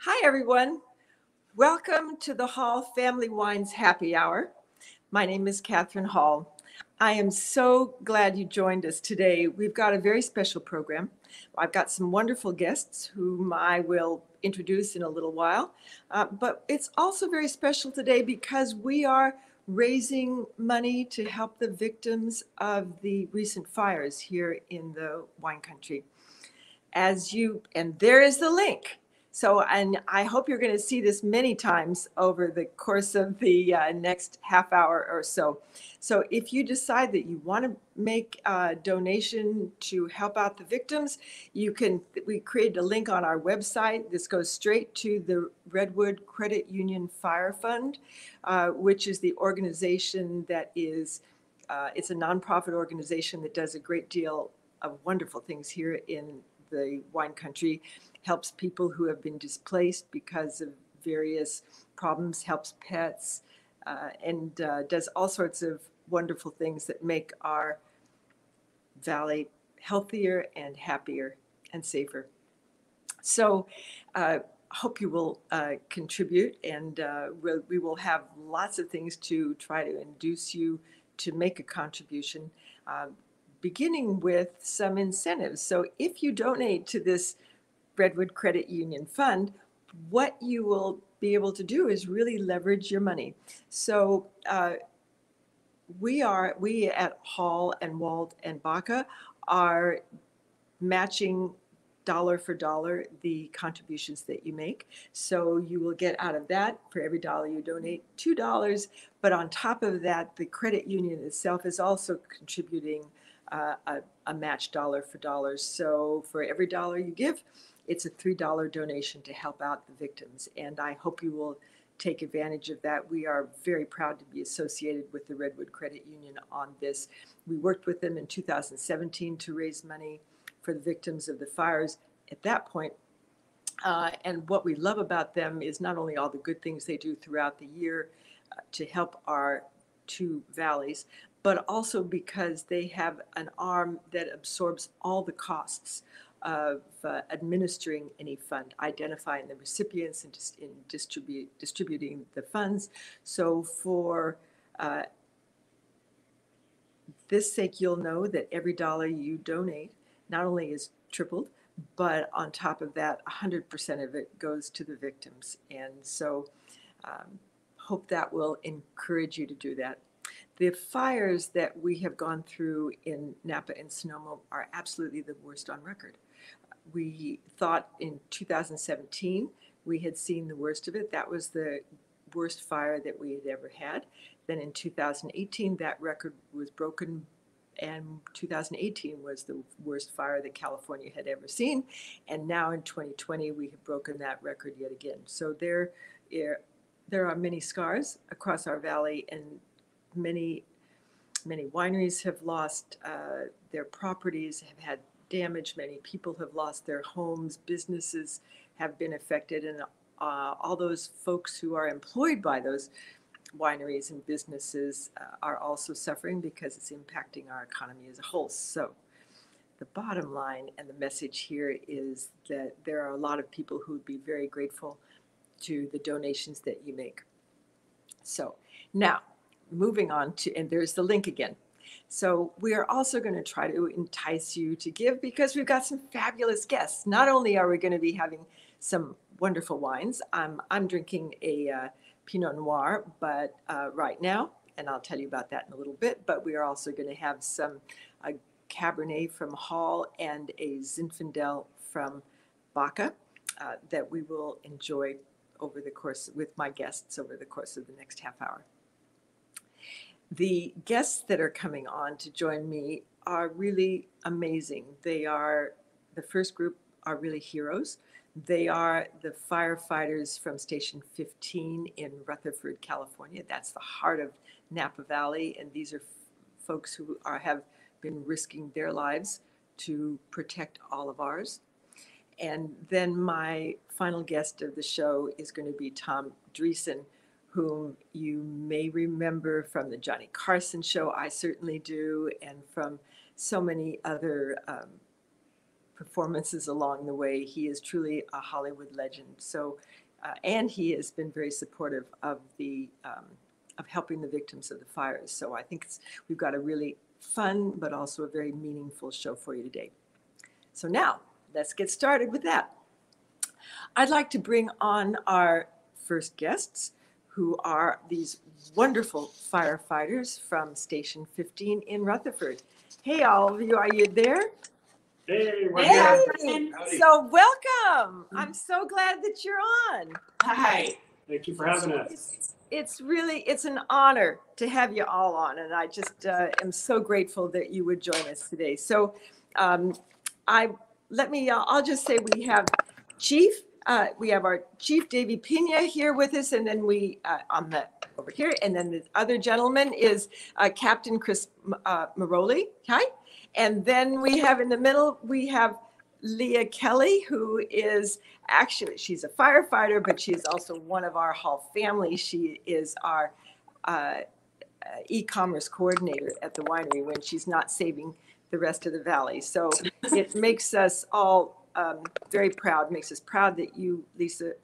Hi, everyone. Welcome to the Hall Family Wines Happy Hour. My name is Kathryn Hall. I am so glad you joined us today. We've got a very special program. I've got some wonderful guests whom I will introduce in a little while. But it's also very special today because we are raising money to help the victims of the recent fires here in the wine country. And there is the link. So, and I hope you're going to see this many times over the course of the next half hour or so. So if you decide that you want to make a donation to help out the victims, we created a link on our website. This goes straight to the Redwood Credit Union Fire Fund, which is the organization that is, it's a nonprofit organization that does a great deal of wonderful things here in the wine country, helps people who have been displaced because of various problems, helps pets, and does all sorts of wonderful things that make our valley healthier and happier and safer. So hope you will contribute, and we will have lots of things to try to induce you to make a contribution, beginning with some incentives. So if you donate to this Redwood Credit Union Fund, what you will be able to do is really leverage your money. So we at Hall and Walt and Baca are matching dollar for dollar the contributions that you make. So you will get out of that, for every dollar you donate, $2. But on top of that, the credit union itself is also contributing a match dollar for dollar. So for every dollar you give, it's a $3 donation to help out the victims. And I hope you will take advantage of that. We are very proud to be associated with the Redwood Credit Union on this. We worked with them in 2017 to raise money for the victims of the fires at that point. And what we love about them is not only all the good things they do throughout the year to help our two valleys, but also because they have an arm that absorbs all the costs of administering any fund, identifying the recipients and distributing the funds. So for this sake, you'll know that every dollar you donate not only is tripled, but on top of that, 100% of it goes to the victims. And so hope that will encourage you to do that. The fires that we have gone through in Napa and Sonoma are absolutely the worst on record. We thought in 2017 we had seen the worst of it. That was the worst fire that we had ever had. Then in 2018, that record was broken, and 2018 was the worst fire that California had ever seen. And now in 2020, we have broken that record yet again. So there are many scars across our valley, and many wineries have lost their properties, have had damage. Many people have lost their homes. Businesses have been affected, and all those folks who are employed by those wineries and businesses are also suffering because it's impacting our economy as a whole. So the bottom line and the message here is that there are a lot of people who would be very grateful to the donations that you make. So now moving on to, and there's the link again. So we are also going to try to entice you to give because we've got some fabulous guests. Not only are we going to be having some wonderful wines, I'm drinking a Pinot Noir, but right now, and I'll tell you about that in a little bit, but we are also going to have some Cabernet from Hall and a Zinfandel from Baca that we will enjoy over the course with my guests over the course of the next half hour. The guests that are coming on to join me are really amazing. They are, the first group are really heroes. They are the firefighters from Station 15 in Rutherford, California. That's the heart of Napa Valley, and these are folks who have been risking their lives to protect all of ours. And then my final guest of the show is going to be Tom Dreesen, whom you may remember from the Johnny Carson show. I certainly do, and from so many other performances along the way. He is truly a Hollywood legend. So, and he has been very supportive of the of helping the victims of the fires. So I think we've got a really fun, but also a very meaningful show for you today. So now let's get started with that. I'd like to bring on our first guests, who are these wonderful firefighters from Station 15 in Rutherford. Hey, all of you, are you there? Hey, we're Hey, so welcome. I'm so glad that you're on. Hi. Thank you for having us. It's an honor to have you all on, and I just am so grateful that you would join us today. So I'll just say we have our Chief Davey Pena here with us, and then over here, and then the other gentleman is Captain Chris Maroli. Hi. And then we have in the middle, we have Leah Kelly, who is she's a firefighter, but she is also one of our Hall family. She is our e-commerce coordinator at the winery when she's not saving the rest of the valley. So it makes us all very proud, makes us proud that you,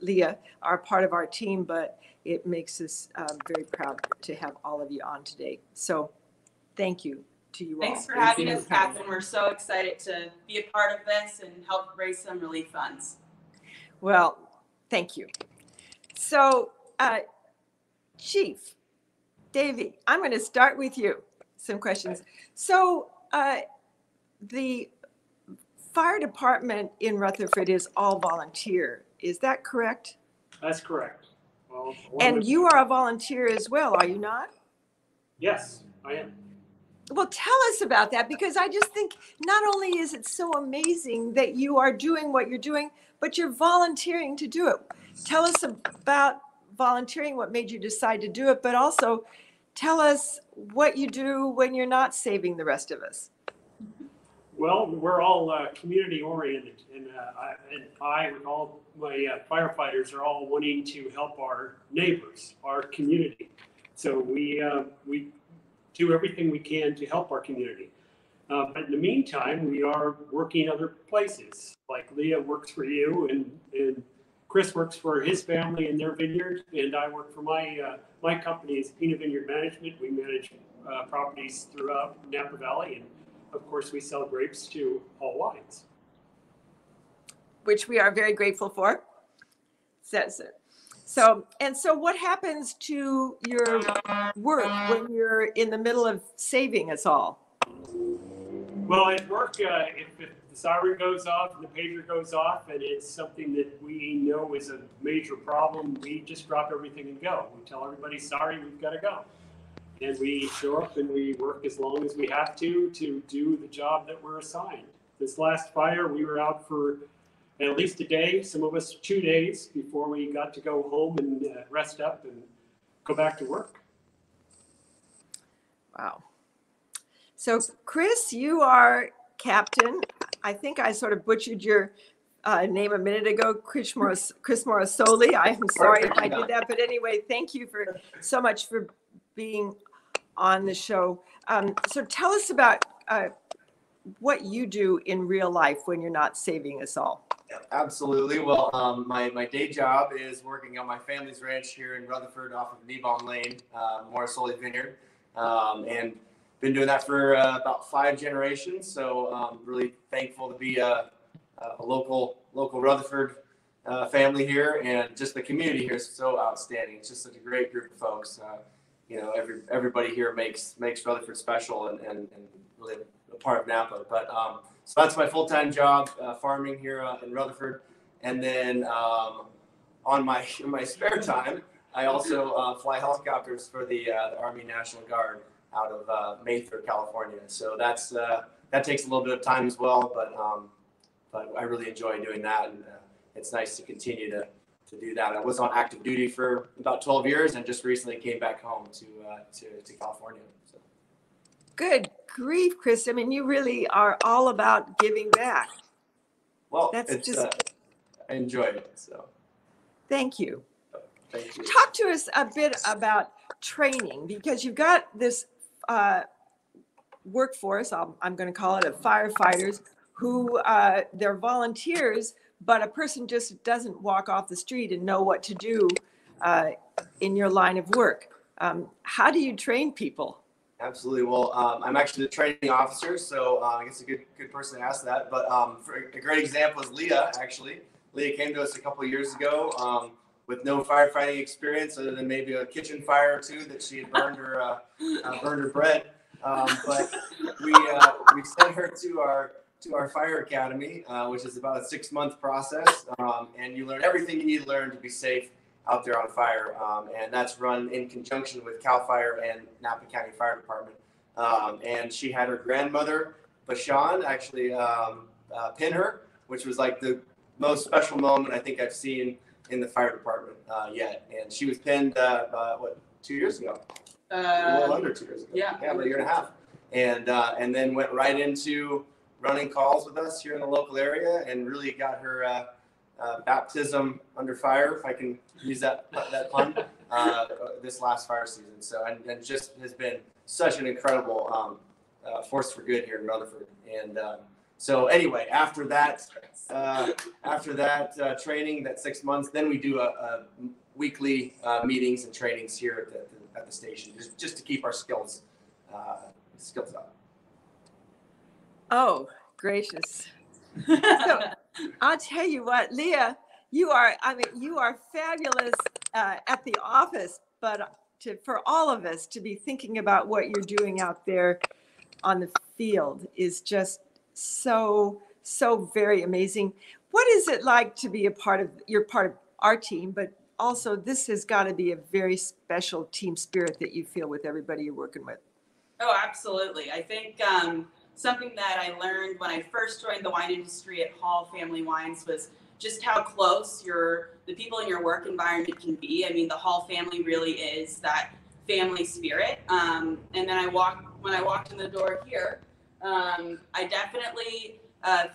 Leah, are part of our team, but it makes us very proud to have all of you on today. So thank you to you all. Thanks for having us, Kathryn. We're so excited to be a part of this and help raise some relief funds. Well, thank you. So, Chief Davey, I'm going to start with you. Some questions. So, the fire department in Rutherford is all volunteer. Is that correct? That's correct. Well, and you are a volunteer as well, are you not? Yes, I am. Well, tell us about that, because I just think not only is it so amazing that you are doing what you're doing, but you're volunteering to do it. Tell us about volunteering, what made you decide to do it, but also tell us what you do when you're not saving the rest of us. Well, we're all community oriented, and I and all my firefighters are all wanting to help our neighbors, our community. So we do everything we can to help our community. But in the meantime, we are working other places. Like Leah works for you, and Chris works for his family in their vineyard, and I work for my company is Pinot Vineyard Management. We manage properties throughout Napa Valley, and of course, we sell grapes to all wines, which we are very grateful for. Says it. So what happens to your work when you're in the middle of saving us all? Well, at work, if the siren goes off and the pager goes off and it's something that we know is a major problem, we just drop everything and go. We tell everybody, sorry, we've got to go. And we show up and we work as long as we have to do the job that we're assigned. This last fire, we were out for at least a day, some of us 2 days before we got to go home and rest up and go back to work. Wow. So Chris, you are captain. I think I sort of butchered your name a minute ago, Chris Morosoli. I'm sorry if I did that, but anyway, thank you so much for being on the show. So tell us about what you do in real life when you're not saving us all. Absolutely. Well, my day job is working on my family's ranch here in Rutherford off of Nevon Lane, Morosoli Vineyard, and been doing that for about 5 generations. So really thankful to be a local Rutherford family here, and just the community here is so outstanding. It's just such a great group of folks. Everybody here makes Rutherford special and really a part of Napa. But so that's my full-time job, farming here in Rutherford. And then in my spare time, I also fly helicopters for the Army National Guard out of Mather, California. So that takes a little bit of time as well, but I really enjoy doing that, and it's nice to continue to do that. I was on active duty for about 12 years and just recently came back home to California. So. Good grief, Chris. I mean, you really are all about giving back. Well, I enjoy it. So. Thank you. Thank you. Talk to us a bit about training, because you've got this workforce, I'm going to call it, of firefighters who they're volunteers, but a person just doesn't walk off the street and know what to do in your line of work. How do you train people? Absolutely. Well, I'm actually the training officer, so I guess a good person to ask that. But for a great example is Leah, actually. Leah came to us a couple of years ago with no firefighting experience other than maybe a kitchen fire or two that she had burned her bread. But we sent her to our fire academy, which is about a 6-month process, and you learn everything you need to learn to be safe out there on fire, and that's run in conjunction with CAL FIRE and Napa County Fire Department. And she had her grandmother, Bashan, actually pin her, which was like the most special moment I think I've seen in the fire department yet. And she was pinned, 2 years ago? A little under 2 years ago. Yeah, about a year and a half. And then went right into running calls with us here in the local area and really got her baptism under fire, if I can use that pun, this last fire season. So, and just has been such an incredible force for good here in Rutherford. And so anyway, after that training, that 6 months, then we do a weekly meetings and trainings here at the station, just to keep our skills up. Oh, gracious. So, I'll tell you what, Leah, you are fabulous at the office, but for all of us to be thinking about what you're doing out there on the field is just so very amazing. What is it like to be you're part of our team, but also this has got to be a very special team spirit that you feel with everybody you're working with. Oh, absolutely. I think something that I learned when I first joined the wine industry at Hall Family Wines was just how close the people in your work environment can be. I mean, the Hall family really is that family spirit. And then when I walked in the door here, I definitely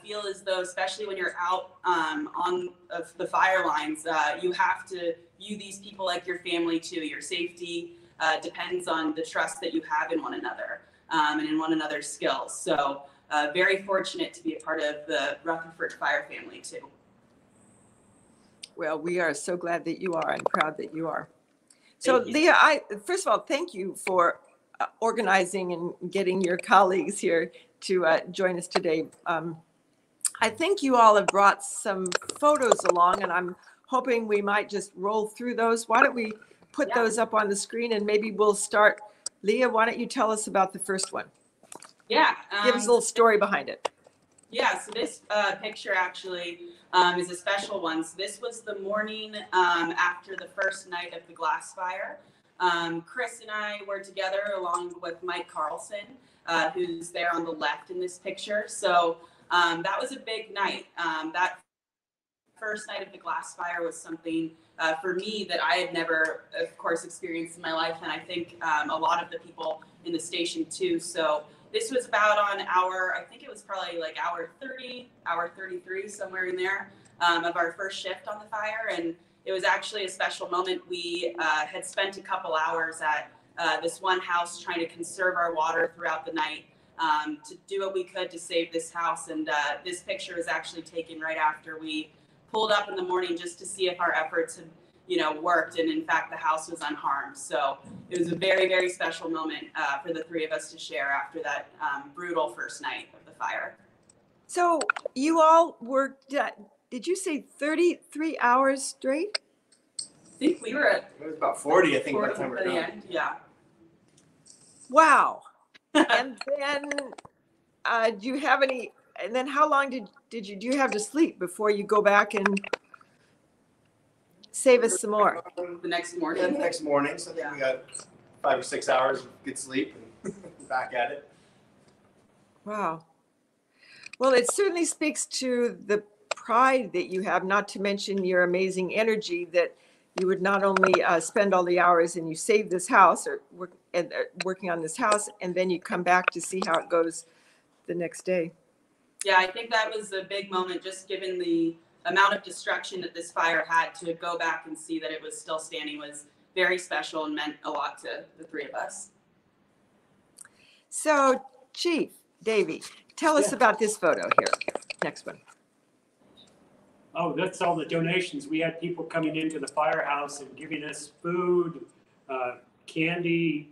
feel as though, especially when you're out on the fire lines, you have to view these people like your family too. Your safety depends on the trust that you have in one another. And in one another's skills. So very fortunate to be a part of the Rutherford Fire family too. Well, we are so glad that you are and proud that you are. So Leah, first of all, thank you for organizing and getting your colleagues here to join us today. I think you all have brought some photos along, and I'm hoping we might just roll through those. Why don't we put those up on the screen, and maybe we'll start. Leah, why don't you tell us about the first one? Yeah. Give us a little story behind it. Yeah, so this picture actually is a special one. So this was the morning after the first night of the glass fire. Chris and I were together along with Mike Carson, who's there on the left in this picture. So that was a big night. That first night of the glass fire was something for me that I had never, of course, experienced in my life, and I think a lot of the people in the station too. So this was about on I think it was probably like hour 30, hour 33, somewhere in there, of our first shift on the fire, and it was actually a special moment. We had spent a couple hours at this one house trying to conserve our water throughout the night, to do what we could to save this house, and this picture was actually taken right after we pulled up in the morning just to see if our efforts had, worked. And in fact, the house was unharmed. So it was a very, very special moment for the three of us to share after that brutal first night of the fire. So you all worked, did you say 33 hours straight? I think we were at It was about 40, I think, by 40 the time by we're the done. end. Yeah. Wow. And then do you have any, and then how long do you have to sleep before you go back and save us some more? The next morning. Yeah, the next morning, so I think we got 5 or 6 hours of good sleep and back at it. Wow. Well, it certainly speaks to the pride that you have, not to mention your amazing energy that you would not only spend all the hours and you save this house or working on this house, and then you come back to see how it goes the next day. Yeah, I think that was a big moment, just given the amount of destruction that this fire had. To go back and see that it was still standing was very special and meant a lot to the three of us. So, Chief Davey, tell us about this photo here. next one. Oh, that's all the donations. We had people coming into the firehouse and giving us food, candy,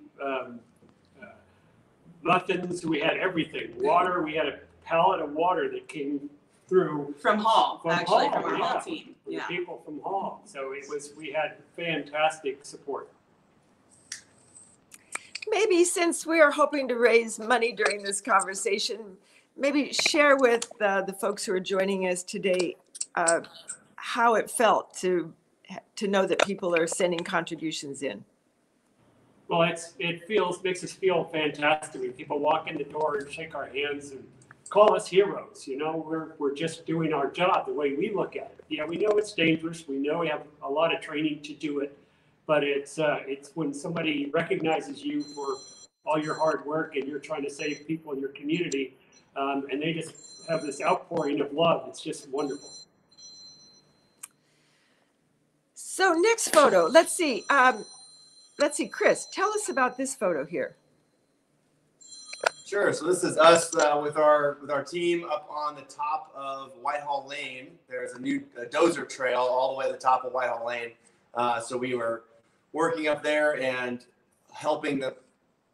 muffins. We had everything. Water. We had a pallet of water that came through From Hall, from actually, Hall, from our yeah, Hall team. from Yeah. the people from Hall. So we had fantastic support. Maybe since we are hoping to raise money during this conversation, maybe share with the folks who are joining us today how it felt to know that people are sending contributions in. Well, makes us feel fantastic when people walk in the door and shake our hands and call us heroes. You know, we're just doing our job the way we look at it. Yeah, we know it's dangerous. We know we have a lot of training to do it, but it's when somebody recognizes you for all your hard work and you're trying to save people in your community, and they just have this outpouring of love. It's just wonderful. So next photo, let's see, Chris, tell us about this photo here. Sure. So this is us with our team up on the top of Whitehall Lane. There's a new dozer trail all the way to the top of Whitehall Lane. So we were working up there and helping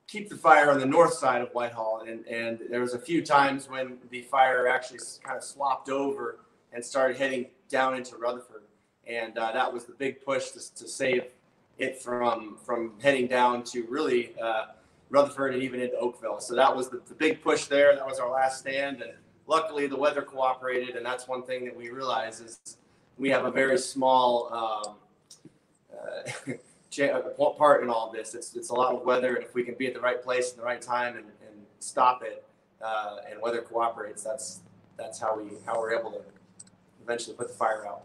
keep the fire on the north side of Whitehall. And there was a few times when the fire actually kind of slopped over and started heading down into Rutherford. And that was the big push to save it from heading down to really Rutherford and even into Oakville. So that was the big push there. That was our last stand. And luckily the weather cooperated. And that's one thing that we realize is we have a very small part in all this. It's a lot of weather. And if we can be at the right place at the right time and stop it and weather cooperates, that's how we're able to eventually put the fire out.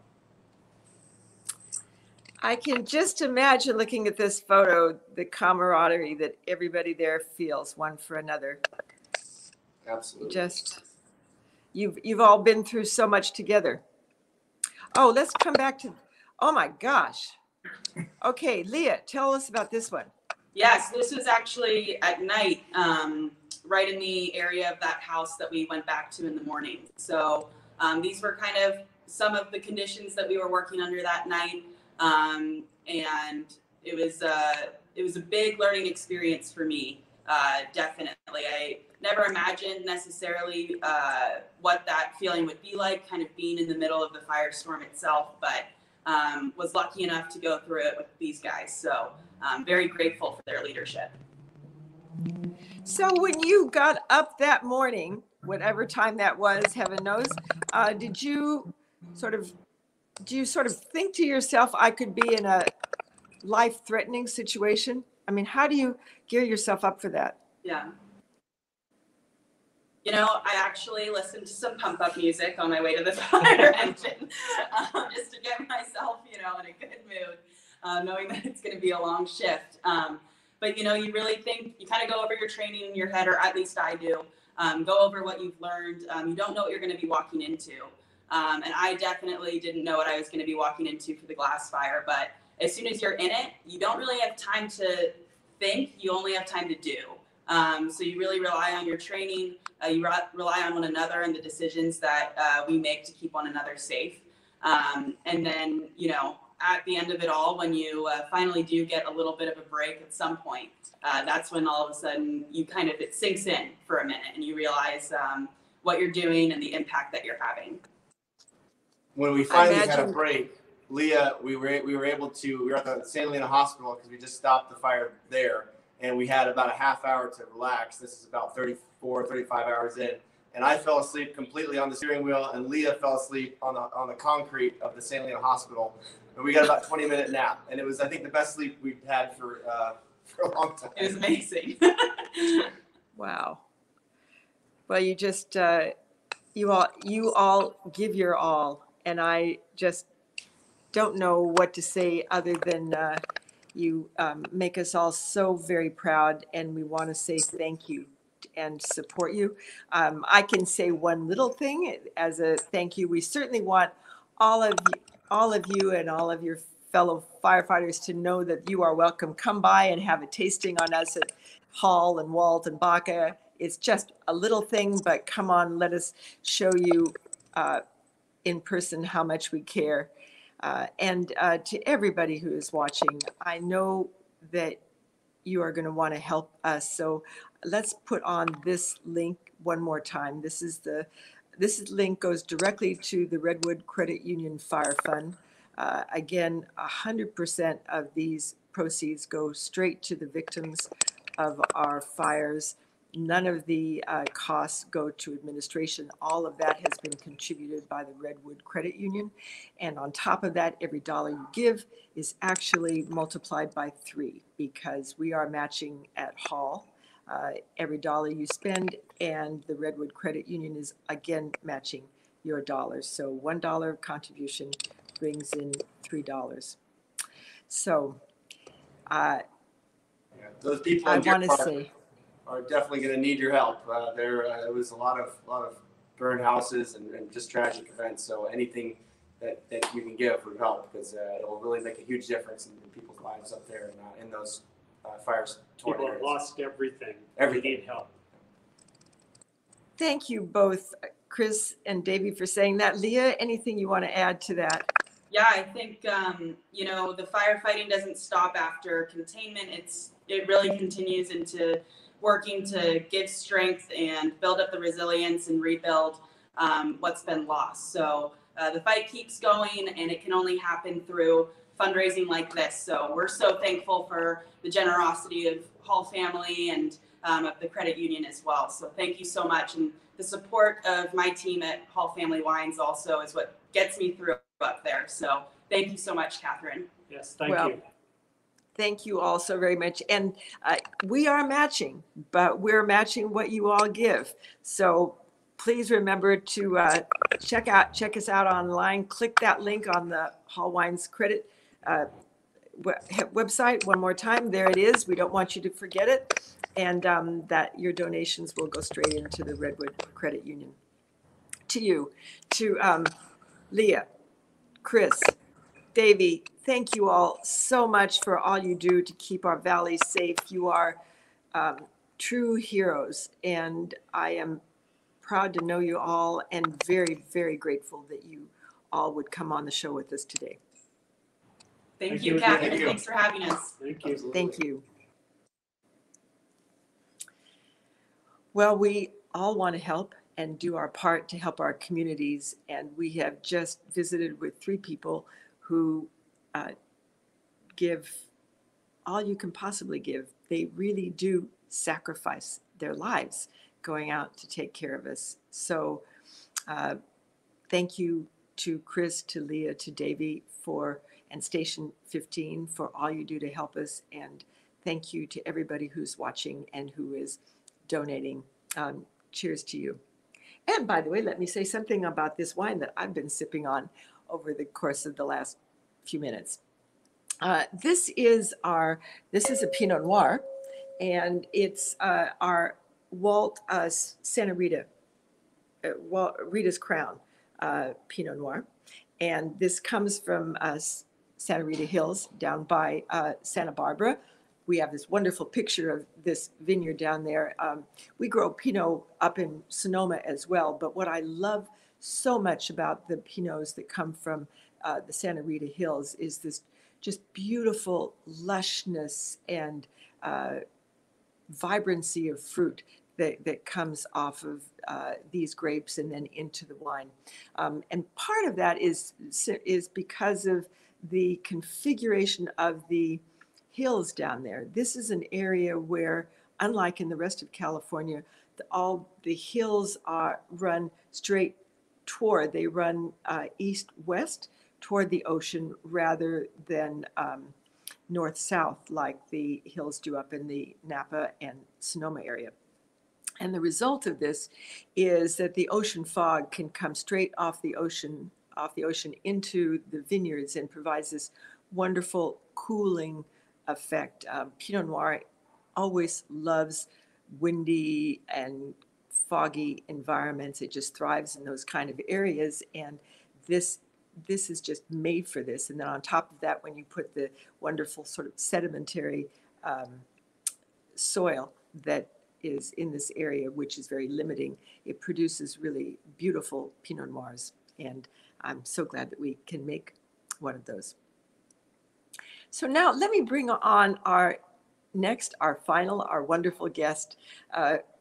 I can just imagine looking at this photo, the camaraderie that everybody there feels one for another. Absolutely. You've all been through so much together. Oh, let's come back to, oh my gosh. Okay, Leah, tell us about this one. Yes, this was actually at night, right in the area of that house that we went back to in the morning. So these were kind of some of the conditions that we were working under that night. And it was a big learning experience for me. Definitely. I never imagined necessarily what that feeling would be like, kind of being in the middle of the firestorm itself, but was lucky enough to go through it with these guys. So I'm very grateful for their leadership. So when you got up that morning, whatever time that was, heaven knows, do you sort of think to yourself, I could be in a life-threatening situation? I mean, how do you gear yourself up for that? Yeah. You know, I actually listened to some pump-up music on my way to the fire engine, just to get myself, in a good mood, knowing that it's going to be a long shift. But, you really think, you kind of go over your training in your head, or at least I do, go over what you've learned. You don't know what you're going to be walking into. And I definitely didn't know what I was going to be walking into for the glass fire. But as soon as you're in it, you don't really have time to think. You only have time to do. So you really rely on your training. You rely on one another and the decisions that we make to keep one another safe. And then, at the end of it all, when you finally do get a little bit of a break at some point, that's when all of a sudden it sinks in for a minute and you realize what you're doing and the impact that you're having. When we finally had a break, Leah, we were at the St. Helena Hospital because we just stopped the fire there, and we had about a half hour to relax. This is about 34, 35 hours in, and I fell asleep completely on the steering wheel, and Leah fell asleep on the concrete of the St. Helena Hospital, and we got about a 20-minute nap, and it was, I think, the best sleep we've had for a long time. It was amazing. Wow. Well, you just you all give your all. And I just don't know what to say other than you make us all so very proud, and we want to say thank you and support you. I can say one little thing as a thank you. We certainly want all of you and all of your fellow firefighters to know that you are welcome. Come by and have a tasting on us at Hall and Walt and Baca. It's just a little thing, but come on, let us show you in person how much we care. And to everybody who is watching, I know that you are going to want to help us. So let's put on this link one more time. This link goes directly to the Redwood Credit Union Fire Fund. Again, 100% of these proceeds go straight to the victims of our fires. None of the costs go to administration. All of that has been contributed by the Redwood Credit Union. And on top of that, every dollar you give is actually multiplied by 3 because we are matching at Hall. Every dollar you spend, and the Redwood Credit Union is again matching your dollars. So $1 contribution brings in $3. So those people I in Deer want to Park say, are definitely going to need your help. There was a lot of burned houses and just tragic events. So anything that you can give would help because it will really make a huge difference in people's lives up there in those fires. People have lost everything. Everything. They need help. thank you both, Chris and Davey, for saying that. Leah, anything you want to add to that? Yeah, I think the firefighting doesn't stop after containment. It really continues into working to give strength and build up the resilience and rebuild what's been lost. So the fight keeps going, and it can only happen through fundraising like this. So we're so thankful for the generosity of Hall family and of the credit union as well. So thank you so much. And the support of my team at Hall Family Wines also is what gets me through up there. So thank you so much, Kathryn. Yes, thank you. Thank you all so very much. And we are matching, but we're matching what you all give. So please remember to check us out online. Click that link on the Hall Wines Credit website one more time. There it is. We don't want you to forget it. And that your donations will go straight into the Redwood Credit Union. To you, to Leah, Chris, Davey, thank you all so much for all you do to keep our valley safe. You are true heroes, and I am proud to know you all and very, very grateful that you all would come on the show with us today. Thank you, Kathryn. Thank you. Thanks for having us. Thank you. Thank you. Well, we all want to help and do our part to help our communities, and we have just visited with 3 people who give all you can possibly give. They really do sacrifice their lives going out to take care of us. So thank you to Chris, to Leah, to Davey and Station 15 for all you do to help us. And thank you to everybody who's watching and who is donating. Cheers to you. And by the way, let me say something about this wine that I've been sipping on over the course of the last few minutes. This is a Pinot Noir, and it's our Walt Santa Rita, Rita's Crown Pinot Noir. And this comes from Santa Rita Hills down by Santa Barbara. We have this wonderful picture of this vineyard down there. We grow Pinot up in Sonoma as well, but what I love so much about the Pinots that come from the Santa Rita Hills is this just beautiful lushness and vibrancy of fruit that comes off of these grapes and then into the wine. And part of that is because of the configuration of the hills down there. This is an area where, unlike in the rest of California, all the hills run straight toward, they run east-west toward the ocean rather than north-south like the hills do up in the Napa and Sonoma area. And the result of this is that the ocean fog can come straight off the ocean into the vineyards and provides this wonderful cooling effect. Pinot Noir always loves windy and foggy environments. It just thrives in those kind of areas, and this is just made for this. And then on top of that, when you put the wonderful sort of sedimentary soil that is in this area, which is very limiting. It produces really beautiful Pinot Noirs, and I'm so glad that we can make one of those. So now let me bring on our wonderful guest,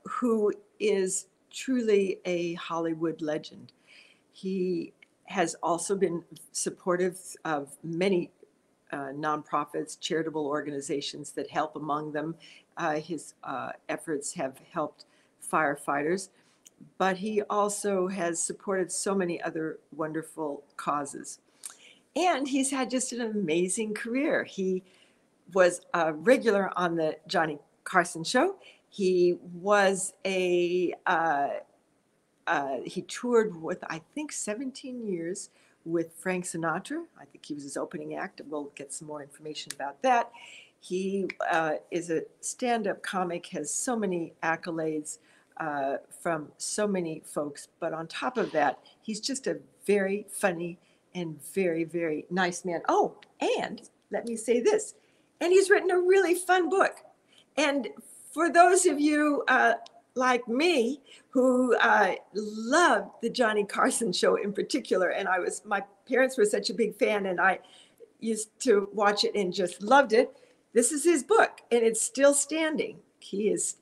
who is truly a Hollywood legend. He has also been supportive of many nonprofits, charitable organizations that help. Among them, his efforts have helped firefighters, but he also has supported so many other wonderful causes. And he's had just an amazing career. He was a regular on the Johnny Carson show. He was he toured with, I think, 17 years with Frank Sinatra. I think he was his opening act. We'll get some more information about that. He is a stand-up comic, has so many accolades from so many folks. But on top of that, he's just a very funny and very, very nice man. Oh, and let me say this. And he's written a really fun book. And for those of you like me who loved the Johnny Carson show in particular, and my parents were such a big fan, and I used to watch it and just loved it. This is his book, and it's still standing. He is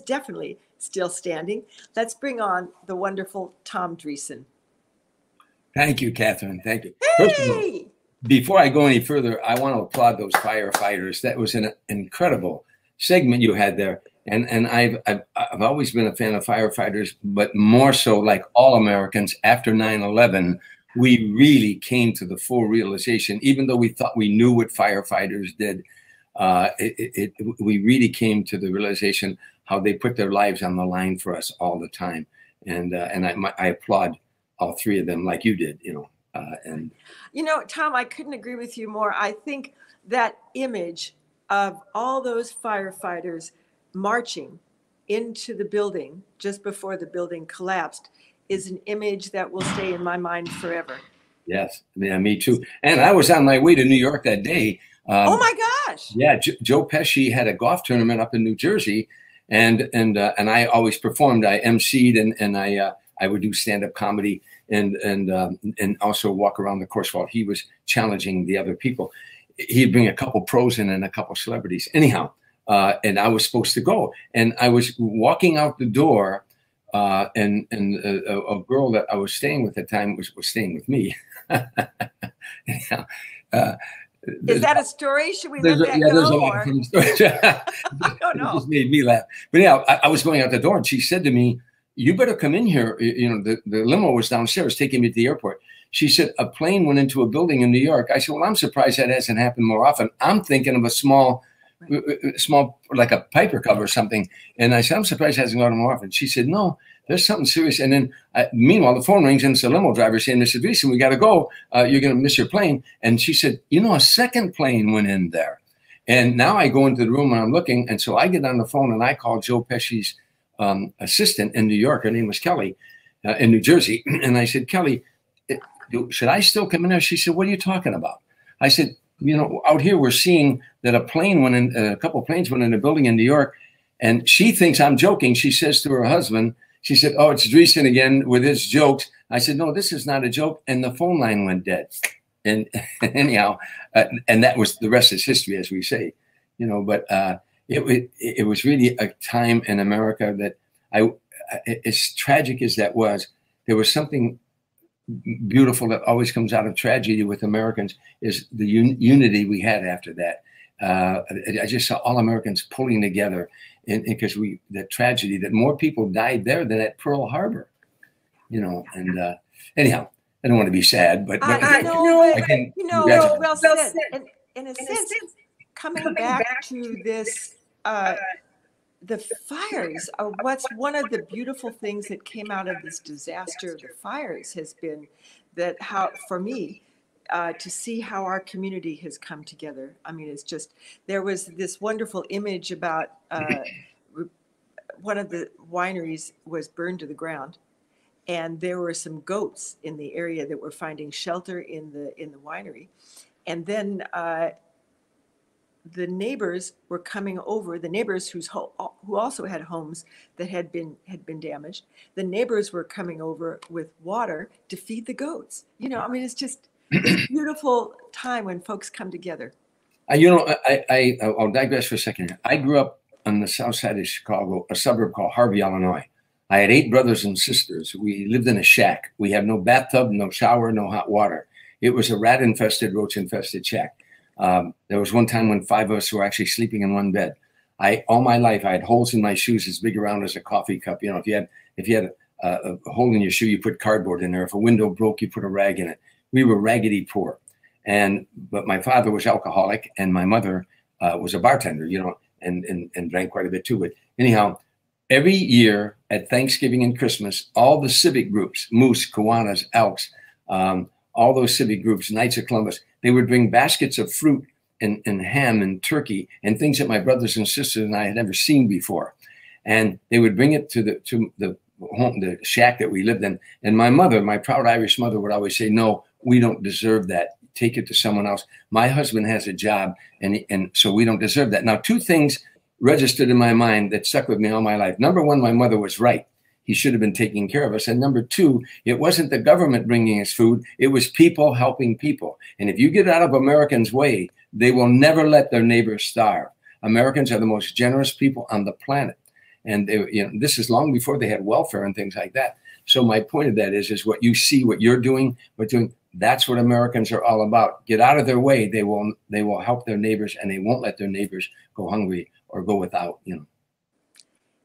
definitely still standing. Let's bring on the wonderful Tom Dreesen. Thank you, Kathryn. Thank you. Hey! First of all, before I go any further, I want to applaud those firefighters. That was an incredible segment you had there. And I've always been a fan of firefighters, but more so, like all Americans, after 9/11, we really came to the full realization, even though we thought we knew what firefighters did, we really came to the realization how they put their lives on the line for us all the time. And I applaud all three of them like you did, and Tom, I couldn't agree with you more. I think that image of all those firefighters marching into the building just before the building collapsed is an image that will stay in my mind forever. Yes, yeah, me too. And I was on my way to New York that day. Oh my gosh! Yeah, Joe Pesci had a golf tournament up in New Jersey, and I always performed. I emceed and I would do stand-up comedy and also walk around the course while he was challenging the other people. He'd bring a couple pros in and a couple celebrities. Anyhow, and I was supposed to go, and I was walking out the door, and a girl that I was staying with at the time was staying with me. Anyhow, is that a story? Should we let that go? There's a lot of funny stories. I don't know. It just made me laugh. But yeah, I was going out the door, and she said to me, "You better come in here." The limo was downstairs taking me to the airport. She said, a plane went into a building in New York. I said, well, I'm surprised that hasn't happened more often. I'm thinking of a small, like a Piper Cub or something. And I said, I'm surprised it hasn't gone more often. She said, no, there's something serious. And then meanwhile, the phone rings and it's a limo driver saying, Mr. Dreesen, we got to go. You're going to miss your plane. And she said, a second plane went in there. And now I go into the room and I'm looking. And so I get on the phone and I call Joe Pesci's assistant in New York. Her name was Kelly in New Jersey. And I said, Kelly, should I still come in there? She said, what are you talking about? I said, out here we're seeing that a couple of planes went in a building in New York. And she thinks I'm joking. She says to her husband, she said, oh, it's Dreesen again with his jokes. I said, no, this is not a joke. And the phone line went dead. And anyhow, and that was the rest is history, as we say, but it was really a time in America that as tragic as that was, there was something beautiful that always comes out of tragedy with Americans is the unity we had after that. I just saw all Americans pulling together because the tragedy that more people died there than at Pearl Harbor, and anyhow, I don't want to be sad, but well said. And in a sense, coming back to this, the fires are what's one of the beautiful things that came out of this disaster of the fires has been that for me, to see how our community has come together. I mean, it's just, there was this wonderful image about one of the wineries was burned to the ground. And there were some goats in the area that were finding shelter in the winery. And then the neighbors were coming over, the neighbors who also had homes that had been damaged. The neighbors were coming over with water to feed the goats. You know, I mean, it's just this beautiful time when folks come together. You know, I'll digress for a second. I grew up on the south side of Chicago, a suburb called Harvey, Illinois. I had 8 brothers and sisters. We lived in a shack. We had no bathtub, no shower, no hot water. It was a rat-infested, roach-infested shack. There was one time when 5 of us were actually sleeping in one bed. All my life, I had holes in my shoes as big around as a coffee cup. You know, if you had a hole in your shoe, you put cardboard in there. If a window broke, you put a rag in it. We were raggedy poor. But my father was alcoholic, and my mother was a bartender, you know, and drank quite a bit too. But anyhow, every year at Thanksgiving and Christmas, all the civic groups, Moose, Kiwanis, Elks, all those civic groups, Knights of Columbus, they would bring baskets of fruit and ham and turkey and things that my brothers and sisters and I had never seen before. And they would bring it to the home, the shack that we lived in. And my mother, my proud Irish mother, would always say, "No, we don't deserve that. Take it to someone else. My husband has a job, and so we don't deserve that." Now, 2 things registered in my mind that stuck with me all my life. Number 1, my mother was right. He should have been taking care of us. And number 2, it wasn't the government bringing us food. It was people helping people. And if you get out of Americans' way, they will never let their neighbors starve. Americans are the most generous people on the planet. And this is long before they had welfare and things like that. So my point of that is what you see, what you're doing, that's what Americans are all about. Get out of their way. They will help their neighbors, and they won't let their neighbors go hungry or go without, you know.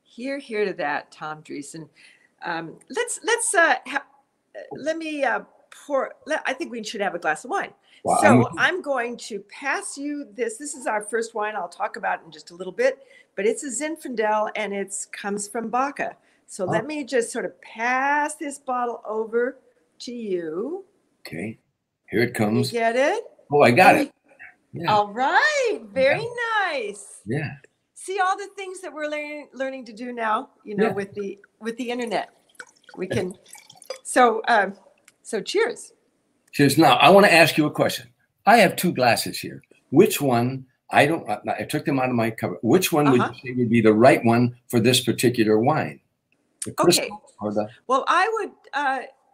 Hear to that, Tom Dreesen. Let me pour. I think we should have a glass of wine. Well, so I'm going to pass you this. This is our first wine. I'll talk about it in just a little bit, but it's a Zinfandel, and it comes from Baca. So let me just sort of pass this bottle over to you. Okay, here it comes. You get it? Oh, I got it. Yeah. All right, very nice. Yeah. See all the things that we're learning to do now, you know, with the internet. We can. So cheers. Cheers. Now I want to ask you a question. I have 2 glasses here. Which one? I took them out of my cover. Which one would you say would be the right one for this particular wine? Okay. Well, I would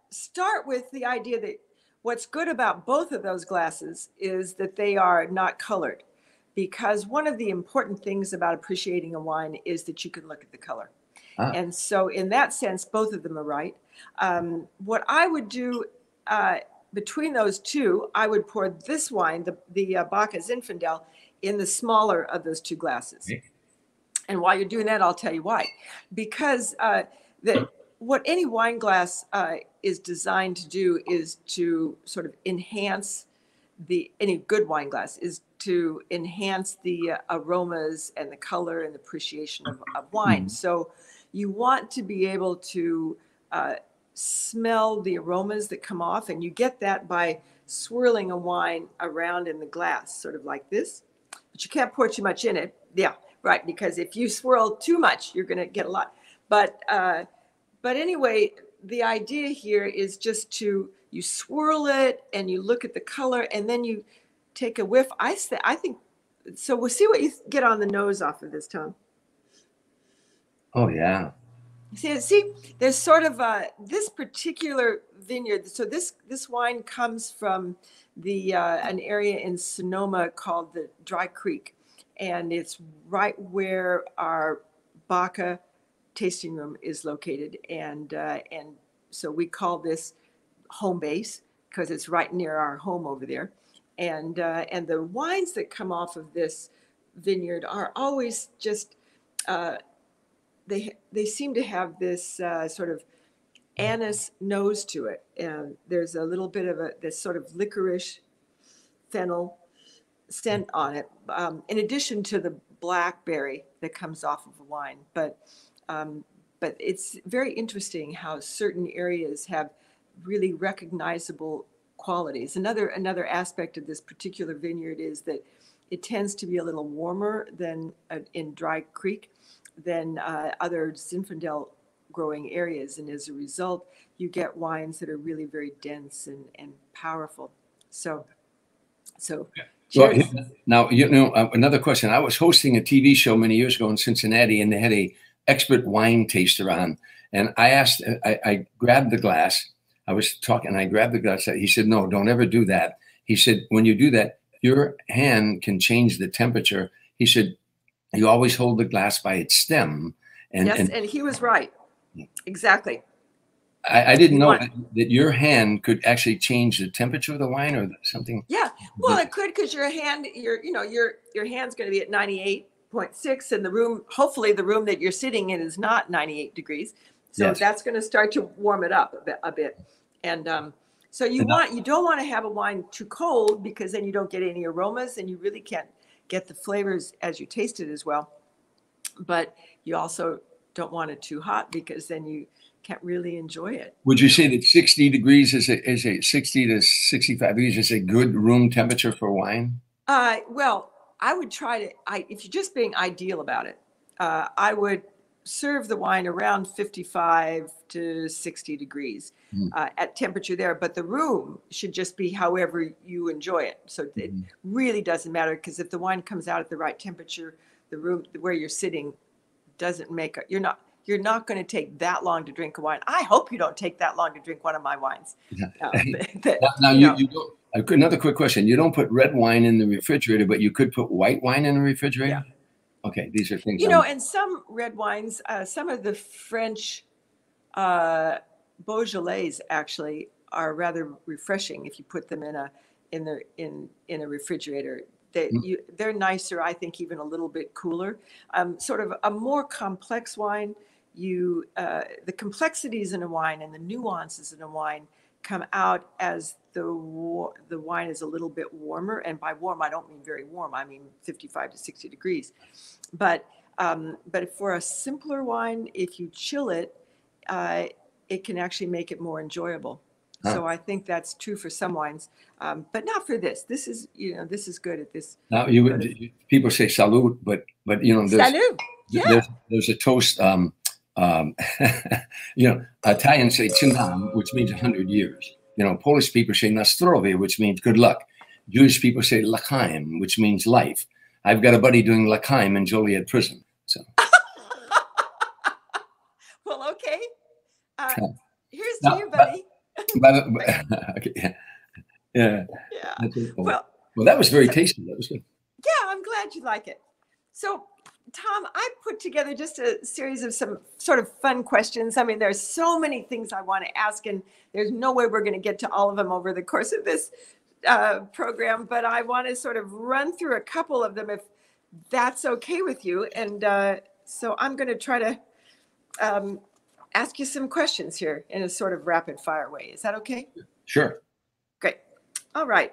start with the idea that what's good about both of those glasses is that they are not colored. Because one of the important things about appreciating a wine is that you can look at the color. And so in that sense, both of them are right. What I would do between those 2, I would pour this wine, the Baca Zinfandel, in the smaller of those 2 glasses. Okay. And while you're doing that, I'll tell you why. Because what any wine glass is designed to do is to sort of enhance any good wine glass is to enhance the aromas and the color and the appreciation of wine. So you want to be able to smell the aromas that come off, and you get that by swirling a wine around in the glass, sort of like this. But you can't pour too much in it. Yeah, right, because if you swirl too much, you're going to get a lot. But anyway, the idea here is just you swirl it and you look at the color, and then you take a whiff. I think so. We'll see what you get on the nose off of this, Tom. Oh yeah. See, there's sort of this particular vineyard. So this wine comes from an area in Sonoma called the Dry Creek, and it's right where our Baca tasting room is located, and so we call this home base because it's right near our home over there. And the wines that come off of this vineyard are always just they seem to have this sort of anise nose to it, and there's a little bit of this sort of licorice fennel scent on it, in addition to the blackberry that comes off of the wine. But it's very interesting how certain areas have really recognizable qualities. Another aspect of this particular vineyard is that it tends to be a little warmer than in Dry Creek than other Zinfandel growing areas, and as a result, you get wines that are really very dense and powerful. So Well, Cheers. now, another question. I was hosting a TV show many years ago in Cincinnati, and they had a expert wine taster on. And I asked, I grabbed the glass. I was talking, and I grabbed the glass. He said, no, don't ever do that. He said, when you do that, your hand can change the temperature. He said, you always hold the glass by its stem. And he was right. Exactly. I didn't know that your hand could actually change the temperature of the wine or something. Yeah, well, it could, because your hand's going to be at 98.6, and the room, hopefully the room that you're sitting in is not 98 degrees. So that's going to start to warm it up a bit. And so you don't want to have a wine too cold, because then you don't get any aromas, and you really can't get the flavors as you taste it as well. But you also don't want it too hot, because then you can't really enjoy it. Would you say that 60 degrees is a 60 to 65 degrees is a good room temperature for wine? Well, I would try to, if you're just being ideal about it, I would serve the wine around 55 to 60 degrees at temperature there. But the room should just be however you enjoy it. So it really doesn't matter, because if the wine comes out at the right temperature, the room where you're sitting doesn't make you're not going to take that long to drink a wine. I hope you don't take that long to drink one of my wines. Another quick question. You don't put red wine in the refrigerator, but you could put white wine in the refrigerator? Yeah. Okay, these are things. And some red wines, some of the French Beaujolais actually are rather refreshing if you put them in a refrigerator. They're nicer, I think, even a little bit cooler. Sort of a more complex wine, the complexities in a wine and the nuances in a wine come out as the wine is a little bit warmer. And by warm, I don't mean very warm. I mean 55 to 60 degrees. But for a simpler wine, if you chill it, it can actually make it more enjoyable. So I think that's true for some wines, but not for this. This is good at this. Now people say salud, but salud. Yeah. There's a toast. Italians say "cinam," which means 100 years. Polish people say "na zdrowie," which means good luck. Jewish people say "l'chaim," which means life. I've got a buddy doing l'chaim in Joliet prison. So. Well, okay. Here's to you, buddy. Okay. Yeah. Well, that was very tasty. That was good. Yeah, I'm glad you like it. So, Tom, I put together just a series of some sort of fun questions. I mean, there's so many things I want to ask, and there's no way we're going to get to all of them over the course of this program, but I want to sort of run through a couple of them if that's okay with you. And so I'm going to try to ask you some questions here in a sort of rapid fire way. Is that okay? Sure. Great. All right.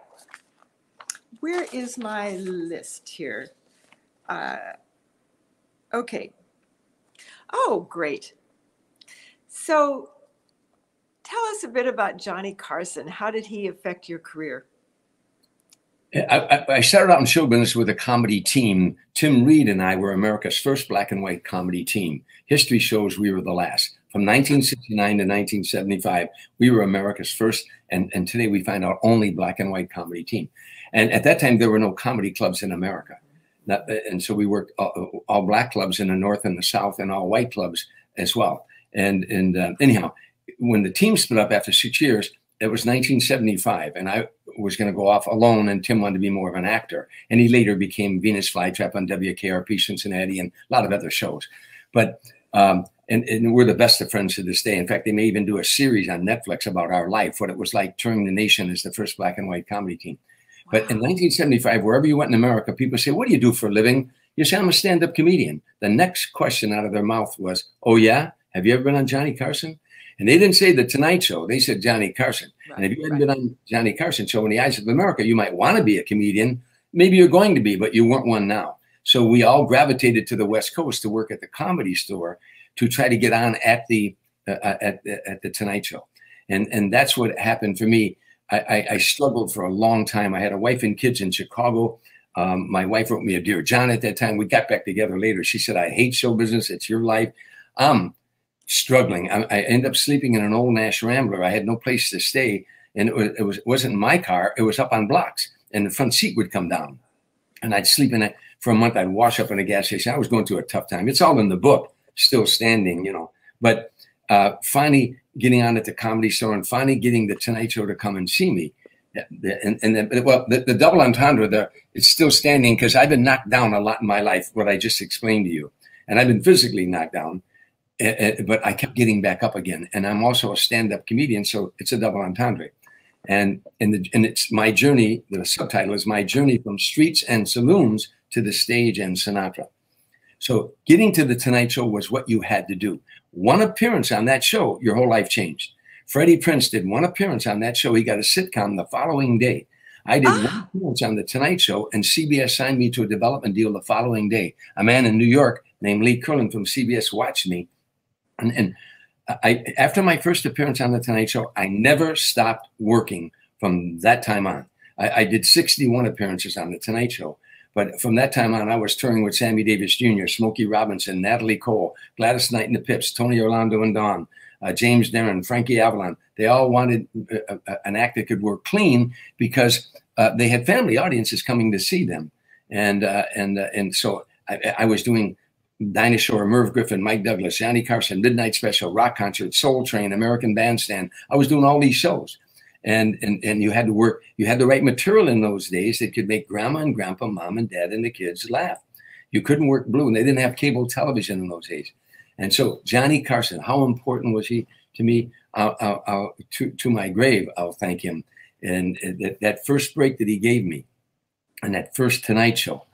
Where is my list here? Okay. Oh, great. So tell us a bit about Johnny Carson. How did he affect your career? I started out in show business with a comedy team. Tim Reed and I were America's first black and white comedy team. History shows we were the last. From 1969 to 1975, we were America's first, and today we find our only black and white comedy team. And at that time, there were no comedy clubs in America. And so we worked all black clubs in the North and the South, and all white clubs as well. And anyhow, when the team split up after 6 years, it was 1975, and I was going to go off alone, and Tim wanted to be more of an actor. And he later became Venus Flytrap on WKRP Cincinnati and a lot of other shows. But and we're the best of friends to this day. In fact, they may even do a series on Netflix about our life, what it was like touring the nation as the first black and white comedy team. Wow. But in 1975, wherever you went in America, people say, "What do you do for a living?" You say, "I'm a stand-up comedian." The next question out of their mouth was, "Oh yeah? Have you ever been on Johnny Carson?" And they didn't say The Tonight Show. They said Johnny Carson. Right, and if you hadn't been on Johnny Carson show in the eyes of America, you might want to be a comedian. Maybe you're going to be, but you weren't one now. So we all gravitated to the West Coast to work at the Comedy Store to try to get on at the Tonight Show. And that's what happened for me. I struggled for a long time. I had a wife and kids in Chicago. My wife wrote me a Dear John at that time. We got back together later. She said, "I hate show business. It's your life." Struggling. I ended up sleeping in an old Nash Rambler. I had no place to stay, and it wasn't my car. It was up on blocks. and the front seat would come down. And I'd sleep in it for a month. I'd wash up in a gas station. I was going through a tough time. It's all in the book, still standing, you know. But finally getting on at the Comedy Store and finally getting the Tonight Show to come and see me. The double entendre there, it's still standing because I've been knocked down a lot in my life, what I just explained to you. And I've been physically knocked down, but I kept getting back up again. And I'm also a stand-up comedian, so it's a double entendre. And it's my journey, the subtitle is My Journey from Streets and Saloons to the Stage and Sinatra. So getting to the Tonight Show was what you had to do. One appearance on that show, your whole life changed. Freddie Prinze did one appearance on that show. He got a sitcom the following day. I did one appearance on the Tonight Show, and CBS signed me to a development deal the following day. A man in New York named Lee Curlin from CBS watched me. And after my first appearance on the Tonight Show, I never stopped working from that time on. I did 61 appearances on the Tonight Show. But from that time on, I was touring with Sammy Davis Jr., Smokey Robinson, Natalie Cole, Gladys Knight and the Pips, Tony Orlando and Dawn, James Darren, Frankie Avalon. They all wanted an act that could work clean because they had family audiences coming to see them. And so I was doing Dinah Shore, Merv Griffin, Mike Douglas, Johnny Carson, Midnight Special, Rock Concert, Soul Train, American Bandstand. I was doing all these shows. And you had to work, you had to write material in those days that could make grandma and grandpa, mom and dad and the kids laugh. You couldn't work blue, and they didn't have cable television in those days. And so Johnny Carson, how important was he to me? To my grave, I'll thank him. And that first break that he gave me, and that first Tonight Show,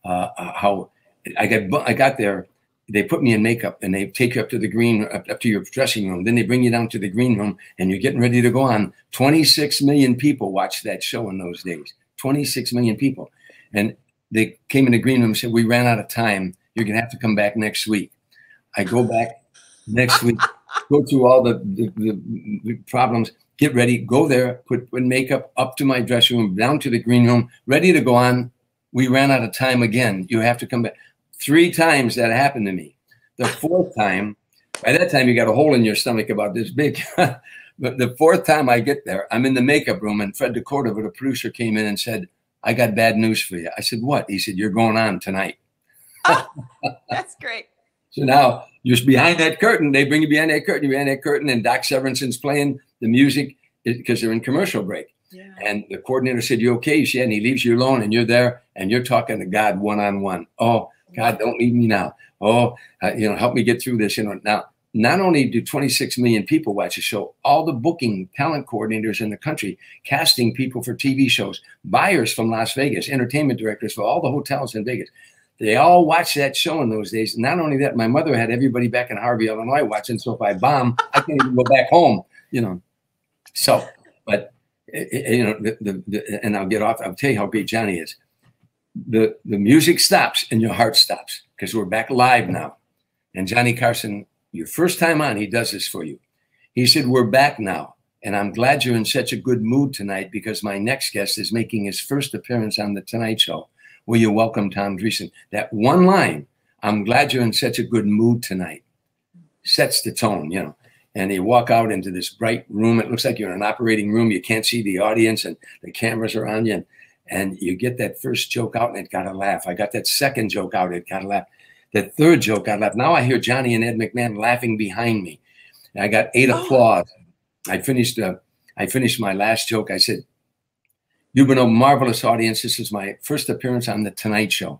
how I got there. They put me in makeup and they take you up to the up to your dressing room. Then they bring you down to the green room and you're getting ready to go on. 26 million people watched that show in those days. 26 million people. And they came in the green room and said, we ran out of time. You're going to have to come back next week. I go back next week, go through all the problems, get ready, go there, put makeup up to my dressing room, down to the green room, ready to go on. We ran out of time again. You have to come back. 3 times that happened to me. The 4th time, by that time you got a hole in your stomach about this big. But the 4th time I get there, I'm in the makeup room and Fred DeCordova, the producer, came in and said, I got bad news for you. I said, what? He said, you're going on tonight. Oh, that's great. So now you're behind that curtain. They bring you behind that curtain. You're behind that curtain and Doc Severson's playing the music because they're in commercial break. Yeah. And the coordinator said, you okay? She said, and he leaves you alone and you're there and you're talking to God one-on-one. Oh, God, don't leave me now. Oh, help me get through this. Now, not only do 26 million people watch a show, all the booking talent coordinators in the country, casting people for TV shows, buyers from Las Vegas, entertainment directors for all the hotels in Vegas, they all watched that show in those days. Not only that, my mother had everybody back in Harvey, Illinois watching. So if I bomb, I can't even go back home, So, but, and I'll get off. I'll tell you how great Johnny is. The music stops and your heart stops because we're back live now. And Johnny Carson, your first time on, he does this for you. He said, we're back now. And I'm glad you're in such a good mood tonight because my next guest is making his first appearance on the Tonight Show. Will you welcome Tom Dreesen? That one line, I'm glad you're in such a good mood tonight, sets the tone, And they walk out into this bright room. It looks like you're in an operating room. You can't see the audience and the cameras are on you. And you get that first joke out and it got a laugh. I got that second joke out, it got a laugh. The third joke got a laugh. Now I hear Johnny and Ed McMahon laughing behind me. And I got 8 applause. I finished my last joke. I said, you've been a marvelous audience. This is my first appearance on the Tonight Show.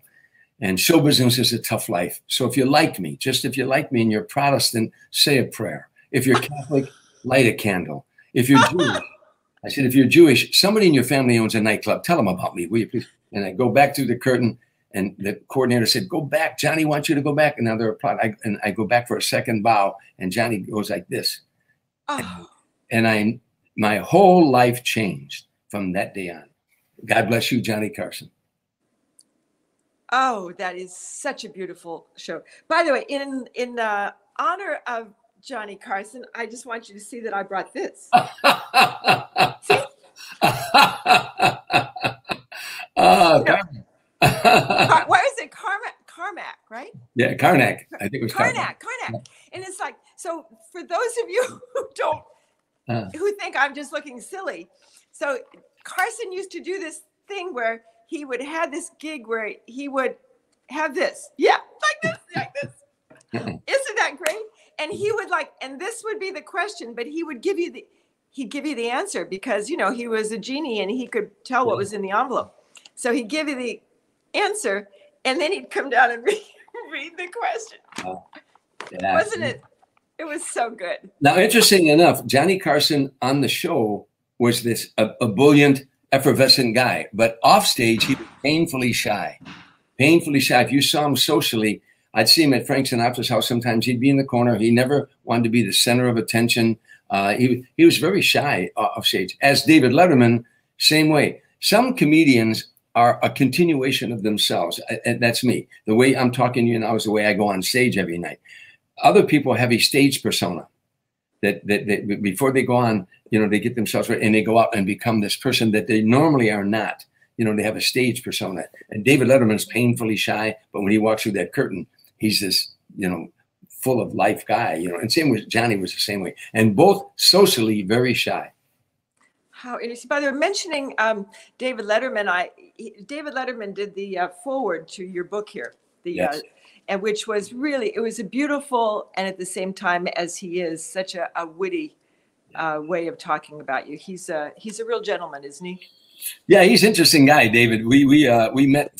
And show business is a tough life. So if you like me, and you're Protestant, say a prayer. If you're Catholic, light a candle. If you're Jewish, I said, if you're Jewish, somebody in your family owns a nightclub. Tell them about me, will you please? And I go back through the curtain, and the coordinator said, go back. Johnny wants you to go back. And now they're applauding. And I go back for a second bow, and Johnny goes like this. Oh. And my whole life changed from that day on. God bless you, Johnny Carson. Oh, that is such a beautiful show. By the way, in honor of Johnny Carson, I just want you to see that I brought this. See? What is it? Carmack, right? Yeah, Karnak. I think it was Karnak. And it's like, so for those of you who think I'm just looking silly, so Carson used to do this thing where he would have this gig where he would have this. Yeah, like this, like this. Isn't that great? And he would like, and this would be the question, but he would give you the answer because, you know, he was a genie and he could tell what was in the envelope. So he'd give you the answer and then he'd come down and read the question. Yeah. Wasn't it? It was so good. Now, interesting enough, Johnny Carson on the show was this ebullient, effervescent guy, but off stage, he was painfully shy. Painfully shy. If you saw him socially, I'd see him at Frank Sinatra's house. Sometimes he'd be in the corner. He never wanted to be the center of attention. He was very shy off stage. As David Letterman, same way. Some comedians are a continuation of themselves. And that's me. The way I'm talking to you now is the way I go on stage every night. Other people have a stage persona that before they go on, you know, they get themselves right and they go out and become this person that they normally are not. You know, they have a stage persona. And David Letterman's painfully shy, but when he walks through that curtain, he's this, you know, full of life guy, you know, and same with Johnny was the same way. And both socially very shy. How interesting. By the way, mentioning David Letterman, David Letterman did the foreword to your book here, Yes. And which was really, it was a beautiful, and at the same time as he is such a witty way of talking about you. He's a real gentleman, isn't he? Yeah, he's an interesting guy, David. We met.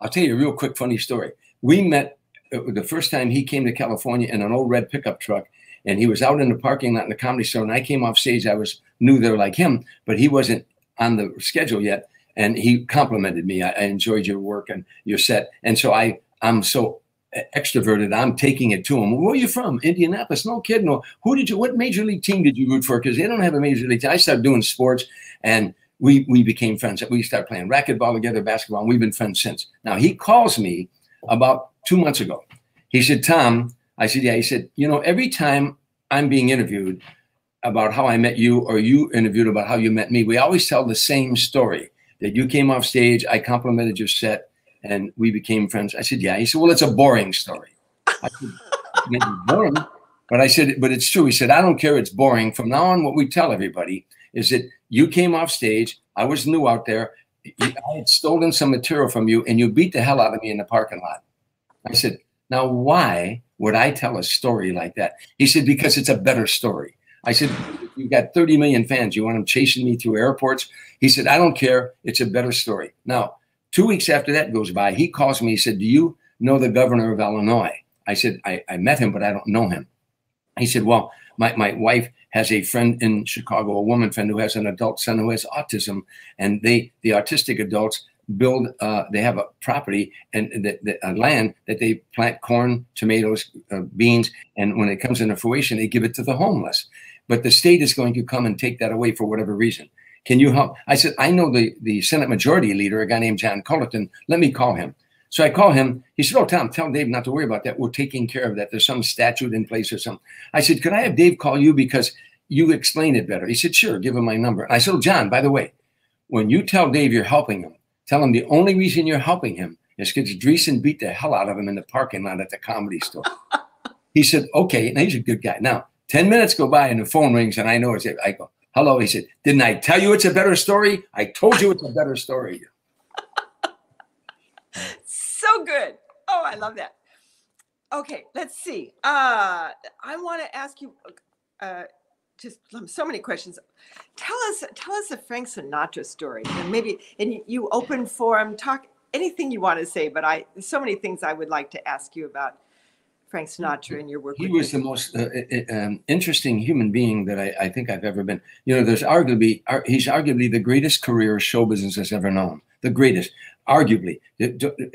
I'll tell you a real quick funny story. We met the first time he came to California in an old red pickup truck, and he was out in the parking lot in the Comedy Store. And I came off stage. I knew they were like him, but he wasn't on the schedule yet. And he complimented me. I enjoyed your work and your set. And so I'm so extroverted. I'm taking it to him. Where are you from? Indianapolis? No kidding. No. What major league team did you root for? Because they don't have a major league team. I started doing sports, and we became friends. We started playing racquetball together, basketball, and we've been friends since. Now, he calls me about 2 months ago. He said, Tom, I said, yeah. He said, you know, every time I'm being interviewed about how I met you or you interviewed about how you met me, we always tell the same story, that you came off stage, I complimented your set, and we became friends. I said, yeah. He said, well, it's a boring story. I said, maybe boring, but I said, but it's true. He said, I don't care. It's boring. From now on, what we tell everybody is that you came off stage. I was new out there. I had stolen some material from you, and you beat the hell out of me in the parking lot. I said, now why would I tell a story like that? He said, because it's a better story. I said, you've got 30 million fans. You want them chasing me through airports? He said, I don't care. It's a better story. Now, 2 weeks after that goes by, he calls me. He said, do you know the governor of Illinois? I said, I met him, but I don't know him. He said, well, my wife has a friend in Chicago, a woman friend who has an adult son who has autism. And the autistic adults build, they have a property and a land that they plant corn, tomatoes, beans. And when it comes into fruition, they give it to the homeless. But the state is going to come and take that away for whatever reason. Can you help? I said, I know the Senate Majority Leader, a guy named John Cullerton. Let me call him. So I call him. He said, oh, Tom, tell Dave not to worry about that. We're taking care of that. There's some statute in place or something. I said, could I have Dave call you because you explain it better? He said, sure, give him my number. I said, oh, John, by the way, when you tell Dave you're helping him, tell him the only reason you're helping him is because Dreeson beat the hell out of him in the parking lot at the Comedy Store. He said, okay, and he's a good guy. Now, 10 minutes go by and the phone rings and I know it's it. I go, hello. He said, didn't I tell you it's a better story? I told you it's a better story. So good. Oh, I love that. Okay, let's see. I want to ask you just so many questions. Tell us a Frank Sinatra story. And maybe, and you open forum, talk anything you want to say, but there's so many things I would like to ask you about Frank Sinatra and your work. He was the most interesting human being that I think I've ever been. You know, he's arguably the greatest career show business has ever known. The greatest, arguably.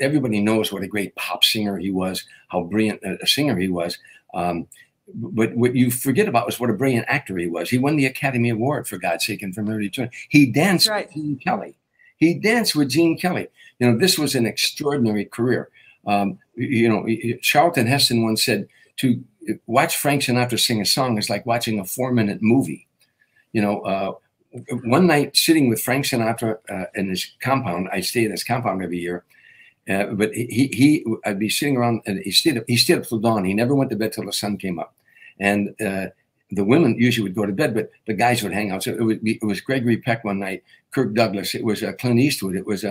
Everybody knows what a great pop singer he was, how brilliant a singer he was. But what you forget about was what a brilliant actor he was. He won the Academy Award, for God's sake, and from early 20. He danced with Gene Kelly. He danced with Gene Kelly. You know, this was an extraordinary career. You know, Charlton Heston once said, to watch Frank Sinatra sing a song is like watching a 4-minute movie. You know, one night sitting with Frank Sinatra in his compound, I stay in his compound every year, but I'd be sitting around and he stayed up till dawn. He never went to bed till the sun came up. And the women usually would go to bed, but the guys would hang out. So it was Gregory Peck one night, Kirk Douglas, it was Clint Eastwood, it was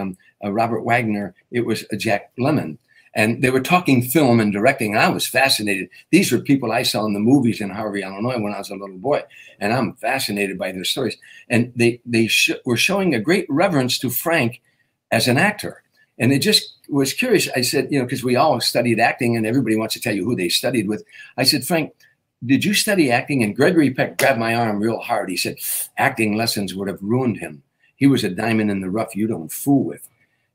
Robert Wagner, it was Jack Lemmon. And they were talking film and directing, and I was fascinated. These were people I saw in the movies in Harvey, Illinois when I was a little boy, and I'm fascinated by their stories. And they were showing a great reverence to Frank as an actor. And it just was curious. I said, you know, because we all studied acting, and everybody wants to tell you who they studied with. I said, Frank, did you study acting? And Gregory Peck grabbed my arm real hard. He said, acting lessons would have ruined him. He was a diamond in the rough you don't fool with.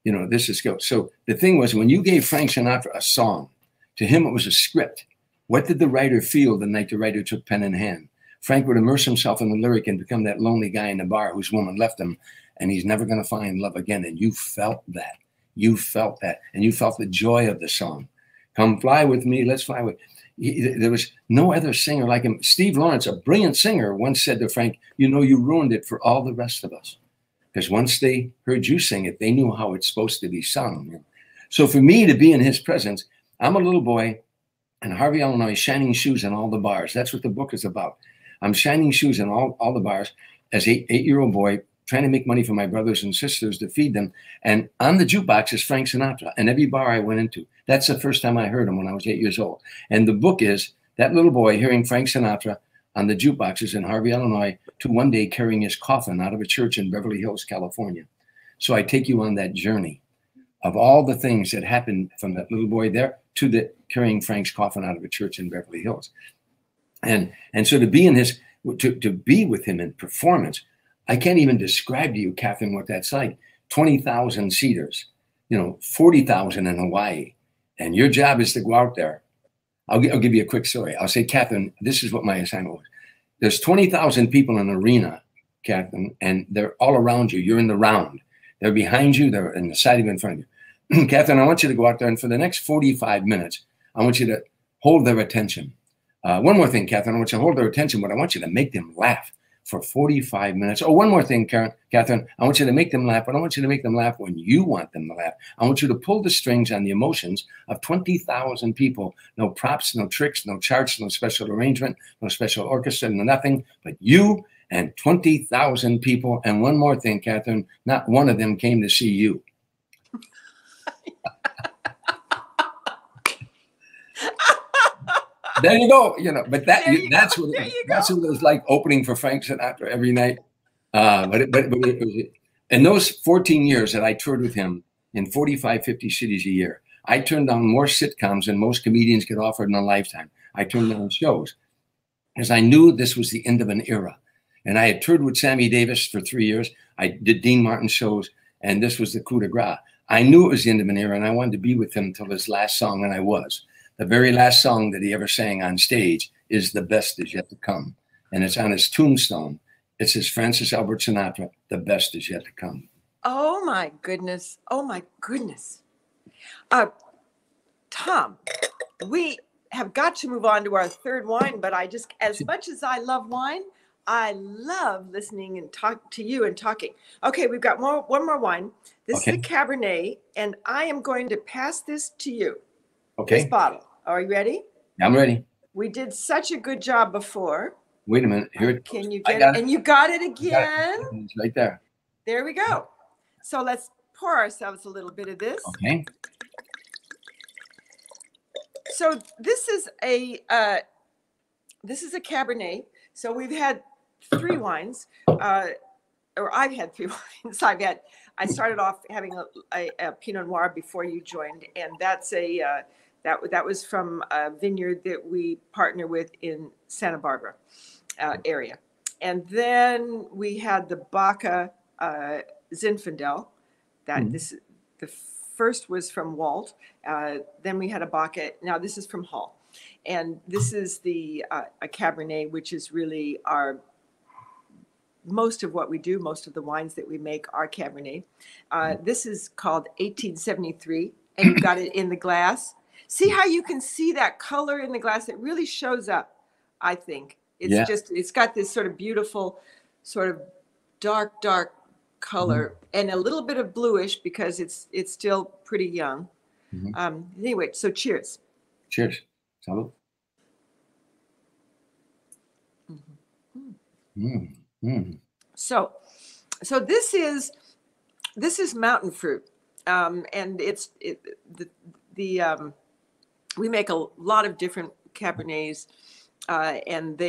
You know, this is go. So the thing was, when you gave Frank Sinatra a song, to him it was a script. What did the writer feel the night the writer took pen in hand? Frank would immerse himself in the lyric and become that lonely guy in the bar whose woman left him, and he's never going to find love again. And you felt that. You felt that. And you felt the joy of the song. Come fly with me, let's fly with. There was no other singer like him. Steve Lawrence, a brilliant singer, once said to Frank, you know, you ruined it for all the rest of us. Because once they heard you sing it, they knew how it's supposed to be sung. So for me to be in his presence, I'm a little boy in Harvey, Illinois, shining shoes in all the bars. That's what the book is about. I'm shining shoes in all the bars as an 8-year-old boy, trying to make money for my brothers and sisters to feed them. And on the jukebox is Frank Sinatra. And every bar I went into, that's the first time I heard him when I was 8 years old. And the book is that little boy hearing Frank Sinatra on the jukeboxes in Harvey, Illinois, to one day carrying his coffin out of a church in Beverly Hills, California. So I take you on that journey of all the things that happened from that little boy there to the carrying Frank's coffin out of a church in Beverly Hills. And so to be in his, to be with him in performance, I can't even describe to you, Kathryn, what that's like. 20,000 seaters, you know, 40,000 in Hawaii. And your job is to go out there. I'll give you a quick story. I'll say, Kathryn, this is what my assignment was. There's 20,000 people in an arena, Kathryn, and they're all around you. You're in the round. They're behind you. They're in the side of you, in front of you. Kathryn, I want you to go out there, and for the next 45 minutes, I want you to hold their attention. One more thing, Kathryn, I want you to hold their attention, but I want you to make them laugh for 45 minutes. Oh, one more thing, Kathryn, I want you to make them laugh, but I want you to make them laugh when you want them to laugh. I want you to pull the strings on the emotions of 20,000 people. No props, no tricks, no charts, no special arrangement, no special orchestra, no nothing, but you and 20,000 people. And one more thing, Kathryn, not one of them came to see you. There you go. You know, but that's what it was like opening for Frank Sinatra every night. But it was, in those 14 years that I toured with him in 45, 50 cities a year, I turned down more sitcoms than most comedians get offered in a lifetime. I turned down shows because I knew this was the end of an era. And I had toured with Sammy Davis for 3 years. I did Dean Martin shows, and this was the coup de grace. I knew it was the end of an era, and I wanted to be with him until his last song, and I was. The very last song that he ever sang on stage is The Best Is Yet to Come. And it's on his tombstone. It says, Francis Albert Sinatra, the best is yet to come. Oh my goodness. Oh my goodness. Tom, we have got to move on to our third wine, but I just, as much as I love wine, I love listening and talk to you and talking. Okay, we've got one more wine. This is a Cabernet, and I am going to pass this to you. Okay. This bottle. Are you ready? I'm ready. We did such a good job before. Wait a minute. Here it Can you get it? And you got it again. It's right there. There we go. So let's pour ourselves a little bit of this. Okay. So this is a Cabernet. So we've had 3 wines, or I've had 3 wines. I started off having a Pinot Noir before you joined, and that's that was from a vineyard that we partner with in Santa Barbara area. And then we had the Baca Zinfandel. The first was from Walt. Then we had a Baca. Now this is from Hall. And this is a Cabernet, which is really most of what we do, most of the wines that we make are Cabernet. This is called 1873, and you got it in the glass. See how you can see that color in the glass? It really shows up, I think. It's got this sort of beautiful, sort of dark color and a little bit of bluish because it's still pretty young. Anyway, so cheers. Cheers. Salud. Mm, mm. So this is mountain fruit, and we make a lot of different Cabernets, and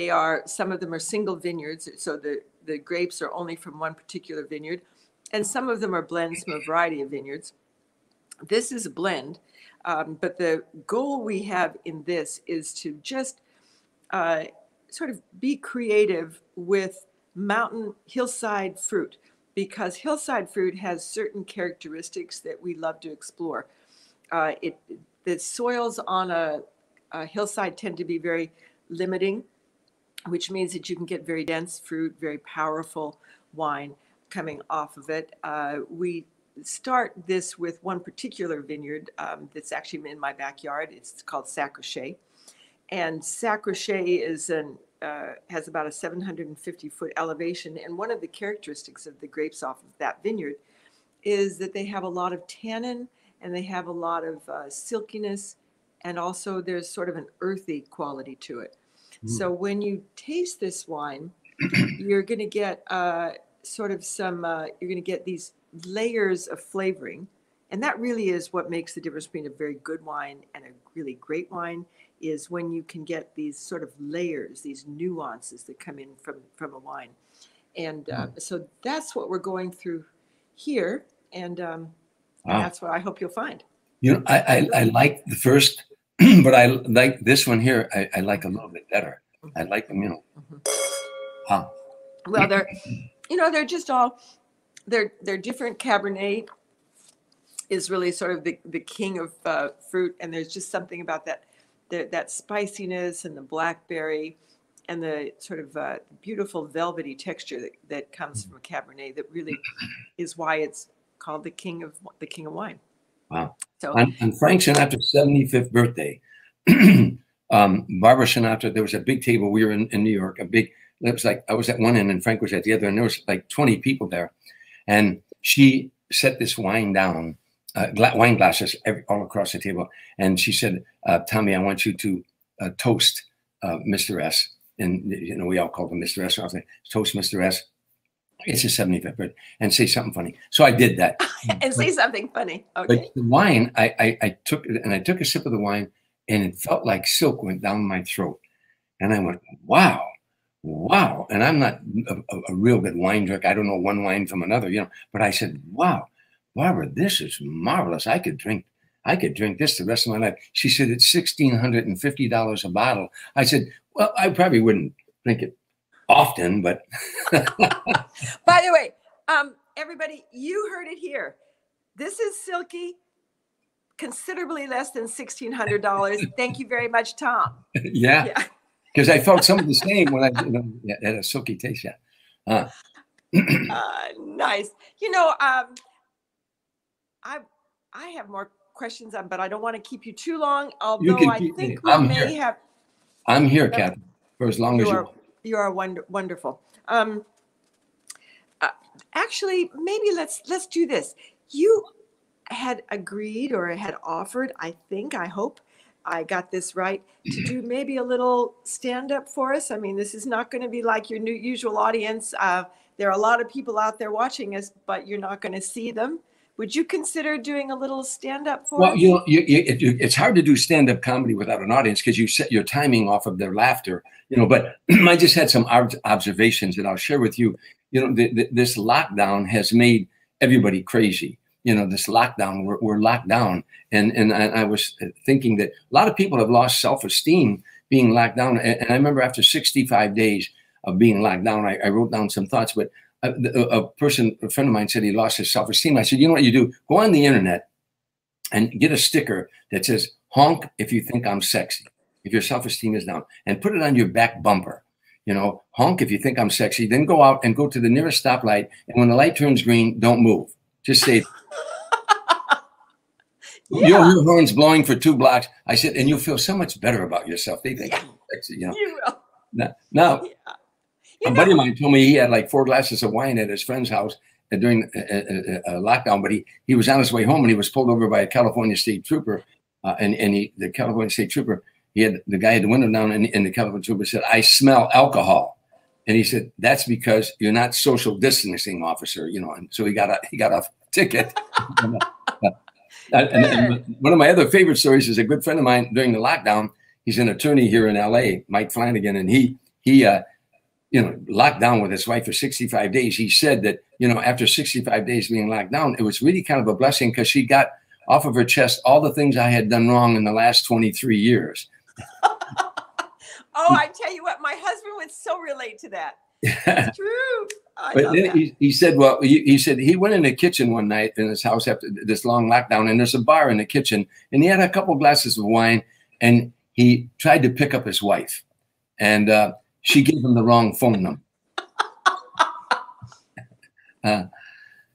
some of them are single vineyards. So the grapes are only from one particular vineyard, and some of them are blends from a variety of vineyards. This is a blend, but the goal we have in this is to just sort of be creative with mountain hillside fruit, because hillside fruit has certain characteristics that we love to explore. The soils on a hillside tend to be very limiting, which means that you can get very dense fruit, very powerful wine coming off of it. We start this with one particular vineyard that's actually in my backyard. It's called Sacrochet. And Sacrochet has about a 750-foot elevation. And one of the characteristics of the grapes off of that vineyard is that they have a lot of tannin, and they have a lot of silkiness, and also there's sort of an earthy quality to it. So when you taste this wine, you're going to get you're going to get these layers of flavoring. And that really is what makes the difference between a very good wine and a really great wine, is when you can get these sort of layers, these nuances that come in from a wine. And so that's what we're going through here. And that's what I hope you'll find. You know, I like the first, but I like this one here. I like a little bit better. I like them, you know. Wow. Well, they're just all, they're different. Cabernet is really sort of the king of fruit, and there's just something about that spiciness and the blackberry and the sort of beautiful velvety texture that comes from a Cabernet that really is why it's called the king of wine. Wow. So on Frank Sinatra's 75th birthday, Barbara Sinatra, there was a big table. We were in New York, it was like, I was at one end and Frank was at the other, and there was like 20 people there. And she set this wine down, wine glasses all across the table. And she said, Tommy, I want you to toast Mr. S. And, you know, we all called him Mr. S. So I was like, toast Mr. S. It's his 75th birthday, and say something funny. So I did that. And say something funny. Okay. But the wine, I took a sip of the wine, and it felt like silk went down my throat. And I went, wow. Wow. And I'm not a real good wine drinker. I don't know one wine from another, you know, but I said, wow, Barbara, this is marvelous. I could drink this the rest of my life. She said, it's $1,650 a bottle. I said, well, I probably wouldn't drink it often, but. By the way, everybody, you heard it here. This is silky, considerably less than $1,600. Thank you very much, Tom. Yeah. Because I felt some of the same when I had a silky taste. Yeah. Nice. You know, I have more questions, but I don't want to keep you too long. Although I think we may have. I'm here, Kathryn, for as long as you want. You are wonderful. Actually, maybe let's do this. You had agreed or had offered, I hope I got this right, to do maybe a little stand-up for us. I mean, this is not going to be like your usual audience. There are a lot of people out there watching us, but you're not going to see them. Would you consider doing a little stand-up for us? Well, you know, it's hard to do stand-up comedy without an audience because you set your timing off of their laughter, you know, but I just had some observations that I'll share with you. You know, this lockdown has made everybody crazy. You know, this lockdown, we're locked down. And I was thinking that a lot of people have lost self-esteem being locked down. And I remember after 65 days of being locked down, I wrote down some thoughts, but a friend of mine said he lost his self-esteem. I said, you know what you do? Go on the internet and get a sticker that says, honk if you think I'm sexy, if your self-esteem is down, and put it on your back bumper. You know, honk if you think I'm sexy, then go out and go to the nearest stoplight. And when the light turns green, don't move. Just say, you'll hear horns blowing for 2 blocks. I said, and you'll feel so much better about yourself. They think, you know. You will. Now a buddy of mine told me he had like 4 glasses of wine at his friend's house during lockdown, but he was on his way home and he was pulled over by a California state trooper. The California state trooper, he had the guy at the window down, and the California trooper said, I smell alcohol. And he said, that's because you're not social distancing officer, you know. And so he got a ticket. And one of my other favorite stories is a good friend of mine during the lockdown. He's an attorney here in LA, Mike Flanagan, and he locked down with his wife for 65 days. He said that, after 65 days being locked down, it was really kind of a blessing because she got off of her chest all the things I had done wrong in the last 23 years. Oh, I tell you what, my husband would so relate to that. It's true. But then he said, well, he said he went in the kitchen one night in his house after this long lockdown, and there's a bar in the kitchen, and he had a couple glasses of wine, and he tried to pick up his wife, and she gave him the wrong phone number.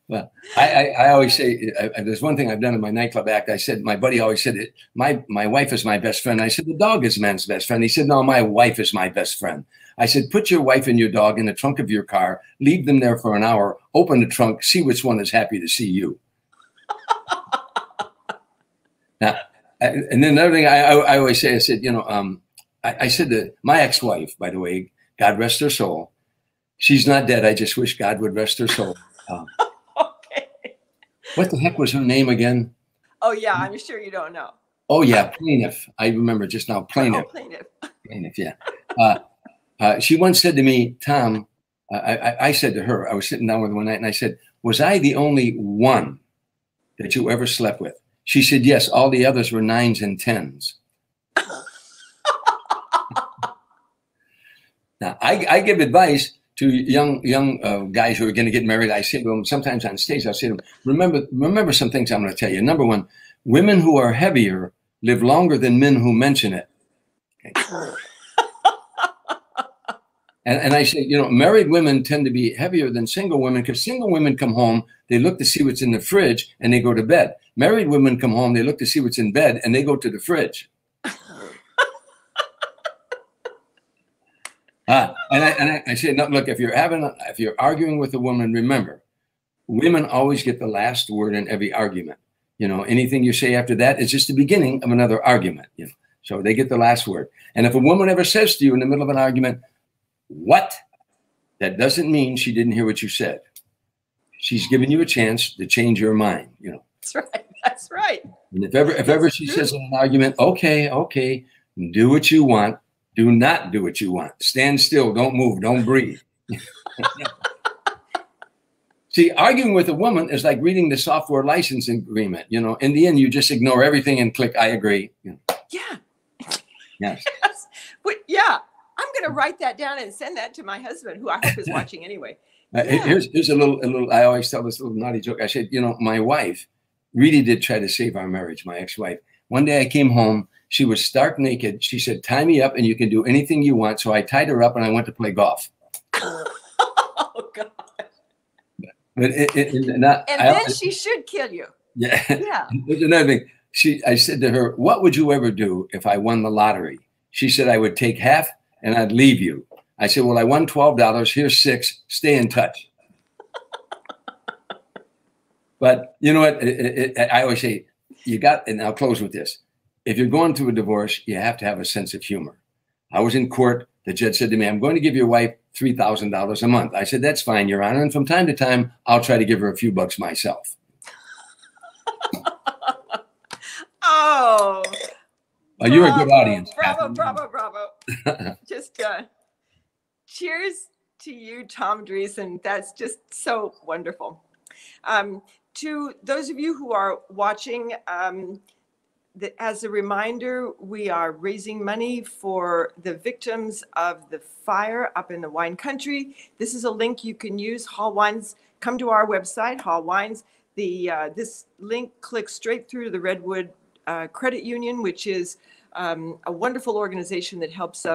Well, I always say, there's one thing I've done in my nightclub act. I said, my buddy always said, my wife is my best friend. I said, the dog is man's best friend. He said, no, my wife is my best friend. I said, put your wife and your dog in the trunk of your car, leave them there for an hour, open the trunk, see which one is happy to see you. Now, and then another thing I always say, I said, I said to my ex-wife, by the way, God rest her soul. She's not dead. I just wish God would rest her soul. Okay. What the heck was her name again? Oh, yeah, I'm sure you don't know. Oh, yeah, Plaintiff. I remember just now, Plaintiff. Oh, Plaintiff. Plaintiff, yeah. She once said to me, Tom, I said to her, I was sitting down with her one night, and I said, was I the only one that you ever slept with? She said, yes, all the others were 9s and 10s. Now, I give advice to young guys who are going to get married. I say to them, sometimes on stage, I'll say to them, remember some things I'm going to tell you. Number one, women who are heavier live longer than men who mention it. Okay. And I say, married women tend to be heavier than single women because single women come home, they look to see what's in the fridge, and they go to bed. Married women come home, they look to see what's in bed, and they go to the fridge. And I say, no, look, if you're arguing with a woman, remember, women always get the last word in every argument. Anything you say after that is just the beginning of another argument. So they get the last word. And if a woman ever says to you in the middle of an argument, what? That doesn't mean she didn't hear what you said. She's giving you a chance to change your mind. That's right. That's right. And if ever she says in an argument, okay, do what you want. Do not do what you want. Stand still. Don't move. Don't breathe. See, arguing with a woman is like reading the software license agreement. In the end, you just ignore everything and click, I agree. Yeah. Yes. Yes. But yeah. I'm going to write that down and send that to my husband, who I hope is watching anyway. Yeah. Here's a little, I always tell this little naughty joke. I said, my wife really did try to save our marriage, my ex-wife. One day I came home, she was stark naked. She said, tie me up and you can do anything you want. So I tied her up and I went to play golf. Oh, God. But then she should kill you. Yeah. Yeah. There's another thing. I said to her, what would you ever do if I won the lottery? She said, I would take half and I'd leave you. I said, well, I won $12. Here's $6. Stay in touch. But you know what? I always say, and I'll close with this. If you're going through a divorce, you have to have a sense of humor. I was in court. The judge said to me, I'm going to give your wife $3,000 a month. I said, that's fine, Your Honor. And from time to time, I'll try to give her a few bucks myself. Oh. You're a good audience. Bravo. Just cheers to you, Tom Dreesen. That's just so wonderful. To those of you who are watching, as a reminder, we are raising money for the victims of the fire up in the wine country. This is a link you can use. Hall Wines, come to our website, Hall Wines. This link clicks straight through to the Redwood Credit Union, which is a wonderful organization that helps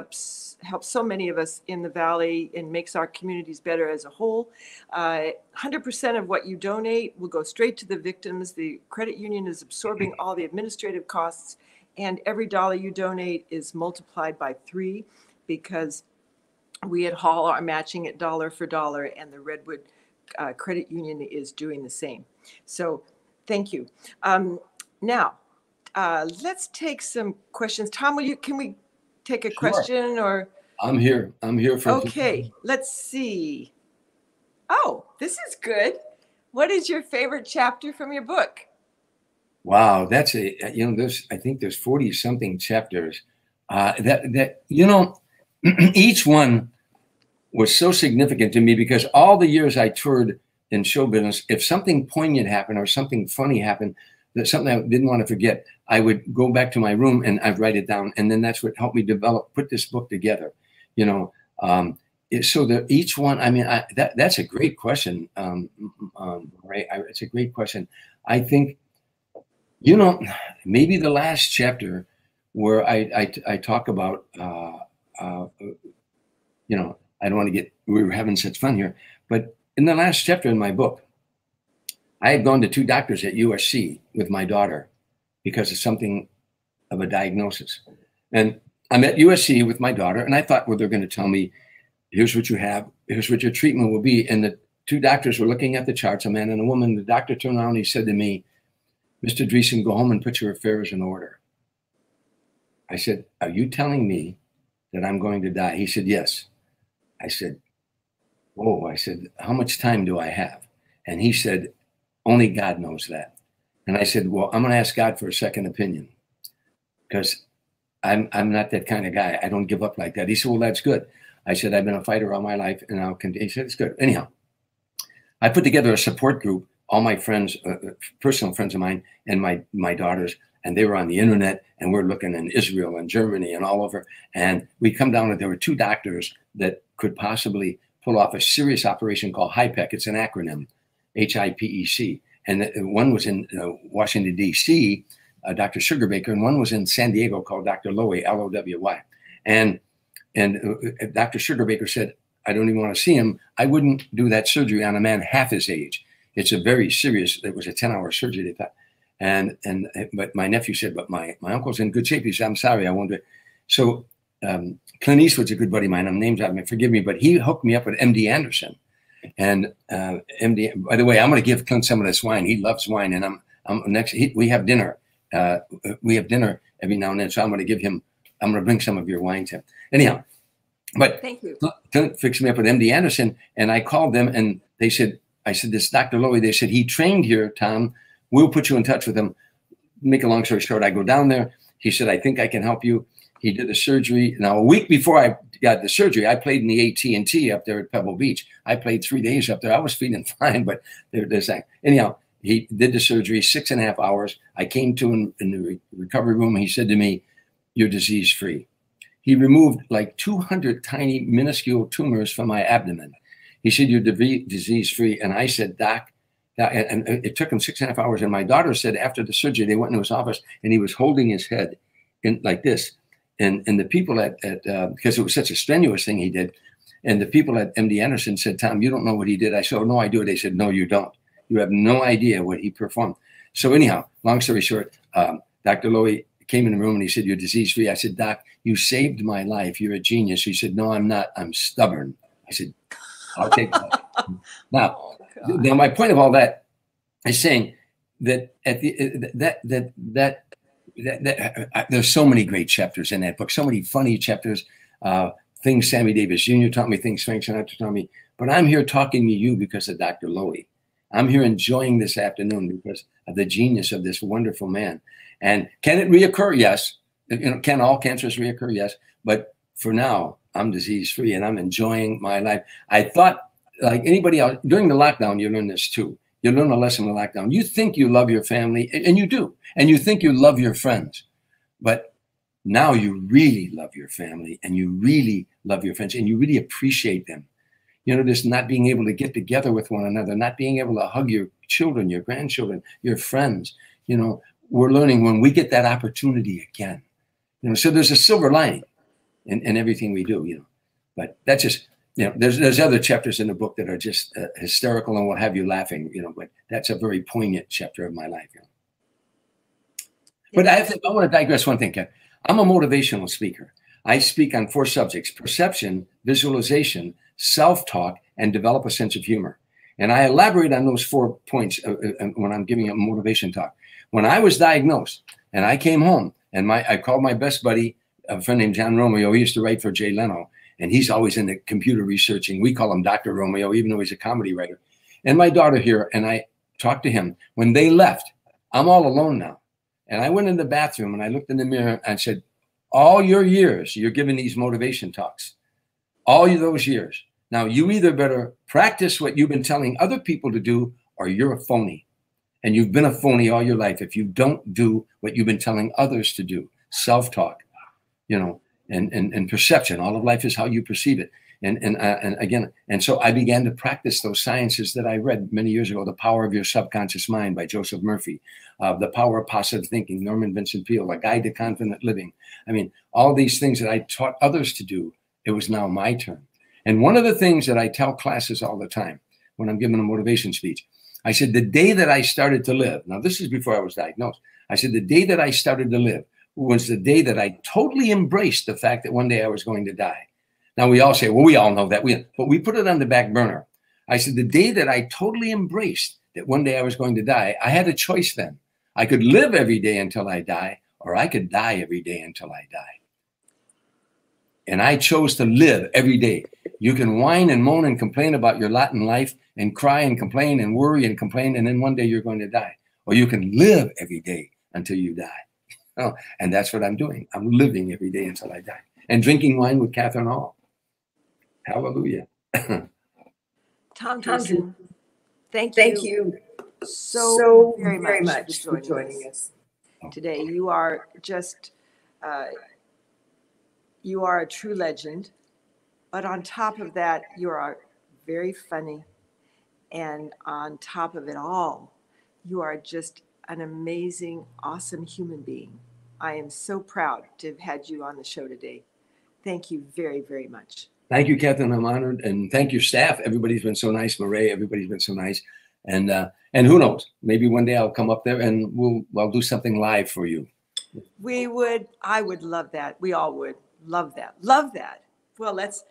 so many of us in the Valley and makes our communities better as a whole. 100% of what you donate will go straight to the victims. The credit union is absorbing all the administrative costs, and every dollar you donate is multiplied by 3 because we at Hall are matching it dollar for dollar, and the Redwood Credit Union is doing the same. So thank you. Now, let's take some questions. Tom, can we take a question or? I'm here. I'm here for. Okay, let's see. Oh, this is good. What is your favorite chapter from your book? Wow, that's I think there's 40 something chapters. Each one was so significant to me because all the years I toured in show business, if something poignant happened or something funny happened, that something I didn't want to forget, I would go back to my room and I'd write it down. And then that's what helped me put this book together, so that each one, I mean, that's a great question. Right. It's a great question. I think, maybe the last chapter where I talk about, I don't want to get, we were having such fun here, but in the last chapter in my book, I had gone to 2 doctors at USC with my daughter because of something of a diagnosis. And I'm at USC with my daughter, and I thought, well, they're going to tell me, here's what you have, here's what your treatment will be. And the 2 doctors were looking at the charts, a man and a woman. The doctor turned around and he said to me, Mr. Dreesen, go home and put your affairs in order. I said, are you telling me that I'm going to die? He said, yes. I said, whoa. I said, how much time do I have? And he said, only God knows that. And I said, well, I'm going to ask God for a second opinion because I'm not that kind of guy. I don't give up like that. He said, well, that's good. I said, I've been a fighter all my life and I'll continue. He said, it's good. Anyhow, I put together a support group, all my friends, personal friends of mine and my daughters, and they were on the internet and we're looking in Israel and Germany and all over. And we come down and there were 2 doctors that could possibly pull off a serious operation called HIPEC. It's an acronym, HIPEC. And one was in Washington, D.C., Dr. Sugarbaker, and one was in San Diego called Dr. Lowy, L-O-W-Y. And Dr. Sugarbaker said, I don't even want to see him. I wouldn't do that surgery on a man half his age. It's a very serious, it was a 10-hour surgery they thought. But my nephew said, but my uncle's in good shape. He said, I'm sorry, I won't do it. So Clint Eastwood's a good buddy of mine. I'm names out of me, forgive me, but he hooked me up with MD Anderson. And MD, by the way, I'm going to give Clint some of this wine. He loves wine. And we have dinner. We have dinner every now and then. So I'm going to bring some of your wine to him. Anyhow, but thank you. Clint fixed me up with MD Anderson. And I called them and they said, this Dr. Lowy, they said, he trained here, Tom. We'll put you in touch with him. Make a long story short, I go down there. He said, I think I can help you. He did the surgery. Now, a week before I got the surgery, I played in the AT&T up there at Pebble Beach. I played 3 days up there. I was feeling fine, but they're saying. Anyhow, he did the surgery, 6.5 hours. I came to him in the recovery room. He said to me, you're disease-free. He removed like 200 tiny, minuscule tumors from my abdomen. He said, you're disease-free. And I said, Doc, and it took him 6.5 hours. And my daughter said after the surgery, they went into his office and he was holding his head in like this. And the people because it was such a strenuous thing he did. And the people at MD Anderson said, Tom, you don't know what he did. I said, oh, no, I do. They said, no, you don't. You have no idea what he performed. So anyhow, long story short, Dr. Lowy came in the room and he said, you're disease-free. I said, Doc, you saved my life. You're a genius. He said, no, I'm not. I'm stubborn. I said, I'll take that. Now, my point of all that is saying that at the there's so many great chapters in that book, so many funny chapters, things Sammy Davis Jr. taught me, things Frank Sinatra taught me. But I'm here talking to you because of Dr. Lowy. I'm here enjoying this afternoon because of the genius of this wonderful man. And can it reoccur? Yes. Can all cancers reoccur? Yes. But for now, I'm disease-free and I'm enjoying my life. I thought, like anybody else, during the lockdown, you learn this too. You learn a lesson in the lockdown. You think you love your family, and you do. And you think you love your friends. But now you really love your family, and you really love your friends, and you really appreciate them. This not being able to get together with one another, not being able to hug your children, your grandchildren, your friends. We're learning when we get that opportunity again. So there's a silver lining in everything we do, But that's just, there's other chapters in the book that are just hysterical and will have you laughing, but that's a very poignant chapter of my life. But I want to digress one thing, Ken. I'm a motivational speaker. I speak on 4 subjects: perception, visualization, self-talk, and develop a sense of humor. And I elaborate on those 4 points when I'm giving a motivation talk. When I was diagnosed and I came home and I called my best buddy, a friend named John Romeo, he used to write for Jay Leno. and he's always in the computer researching. We call him Dr. Romeo, even though he's a comedy writer. And my daughter here, and I talked to him. When they left, I'm all alone now. And I went in the bathroom and I looked in the mirror and said, all your years, you're giving these motivation talks. All those years. Now, you either better practice what you've been telling other people to do, or you're a phony. And you've been a phony all your life if you don't do what you've been telling others to do. Self-talk, and perception. All of life is how you perceive it. And so I began to practice those sciences that I read many years ago. The Power of Your Subconscious Mind by Joseph Murphy. The Power of Positive Thinking, Norman Vincent Peale. A Guide to Confident Living. I mean, all these things that I taught others to do, it was now my turn. And one of the things that I tell classes all the time when I'm giving a motivation speech, I said, the day that I started to live, now this is before I was diagnosed, I said, the day that I started to live was the day that I totally embraced the fact that one day I was going to die. Now we all say, well, we all know that, but we put it on the back burner. I said, the day that I totally embraced that one day I was going to die, I had a choice then. I could live every day until I die, or I could die every day until I die. And I chose to live every day. You can whine and moan and complain about your lot in life and cry and complain and worry and complain, and then one day you're going to die. Or you can live every day until you die. Oh, and that's what I'm doing. I'm living every day until I die. And drinking wine with Kathryn Hall. Hallelujah. Tom Dreesen, thank you so very much for joining us today. You are just, you are a true legend. But on top of that, you are very funny. And on top of it all, you are just an amazing, awesome human being. I am so proud to have had you on the show today. Thank you very, very much. Thank you, Kathryn. I'm honored. And thank you, staff. Everybody's been so nice. Marae, everybody's been so nice. And who knows, maybe one day I'll come up there and I'll do something live for you. I would love that. We all would love that. Love that. Well, let's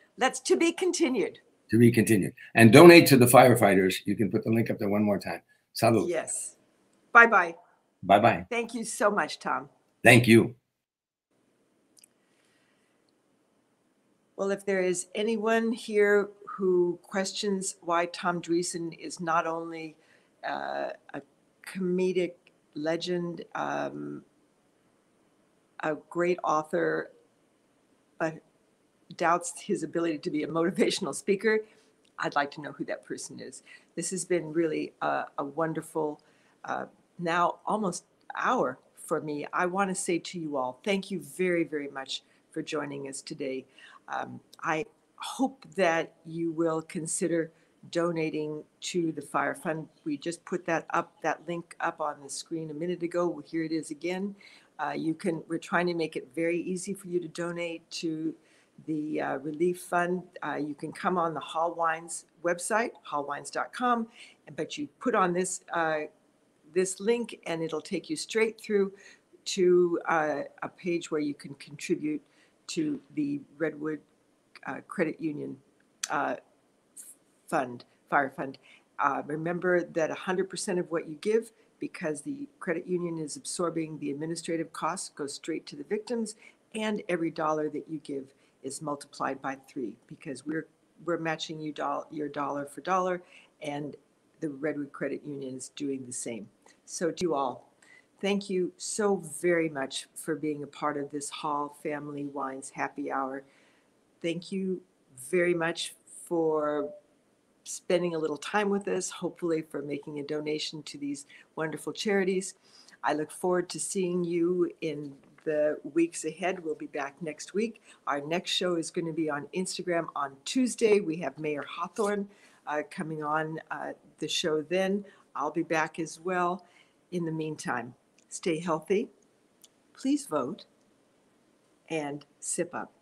to be continued. To be continued. And donate to the firefighters. You can put the link up there one more time. Salud. Yes. Bye-bye. Bye-bye. Thank you so much, Tom. Thank you. Well, if there is anyone here who questions why Tom Dreesen is not only a comedic legend, a great author, but doubts his ability to be a motivational speaker, I'd like to know who that person is. This has been really a wonderful, now almost hour for me. I want to say to you all, thank you very, very much for joining us today. I hope that you will consider donating to the Fire Fund. We just put that link up on the screen a minute ago. Well, here it is again. We're trying to make it very easy for you to donate to the Relief Fund. You can come on the Hall Wines website, hallwines.com, but you put on this link and it'll take you straight through to a page where you can contribute to the Redwood Credit Union Fund, Fire Fund. Remember that 100% of what you give, because the credit union is absorbing the administrative costs, goes straight to the victims, and every dollar that you give is multiplied by 3, because we're matching your dollar for dollar, and the Redwood Credit Union is doing the same. So to you all, thank you so very much for being a part of this Hall Family Wines Happy Hour. Thank you very much for spending a little time with us, hopefully for making a donation to these wonderful charities. I look forward to seeing you in the weeks ahead. We'll be back next week. Our next show is going to be on Instagram on Tuesday. We have Mayor Hawthorne coming on the show then. I'll be back as well. In the meantime, stay healthy, please vote, and sip up.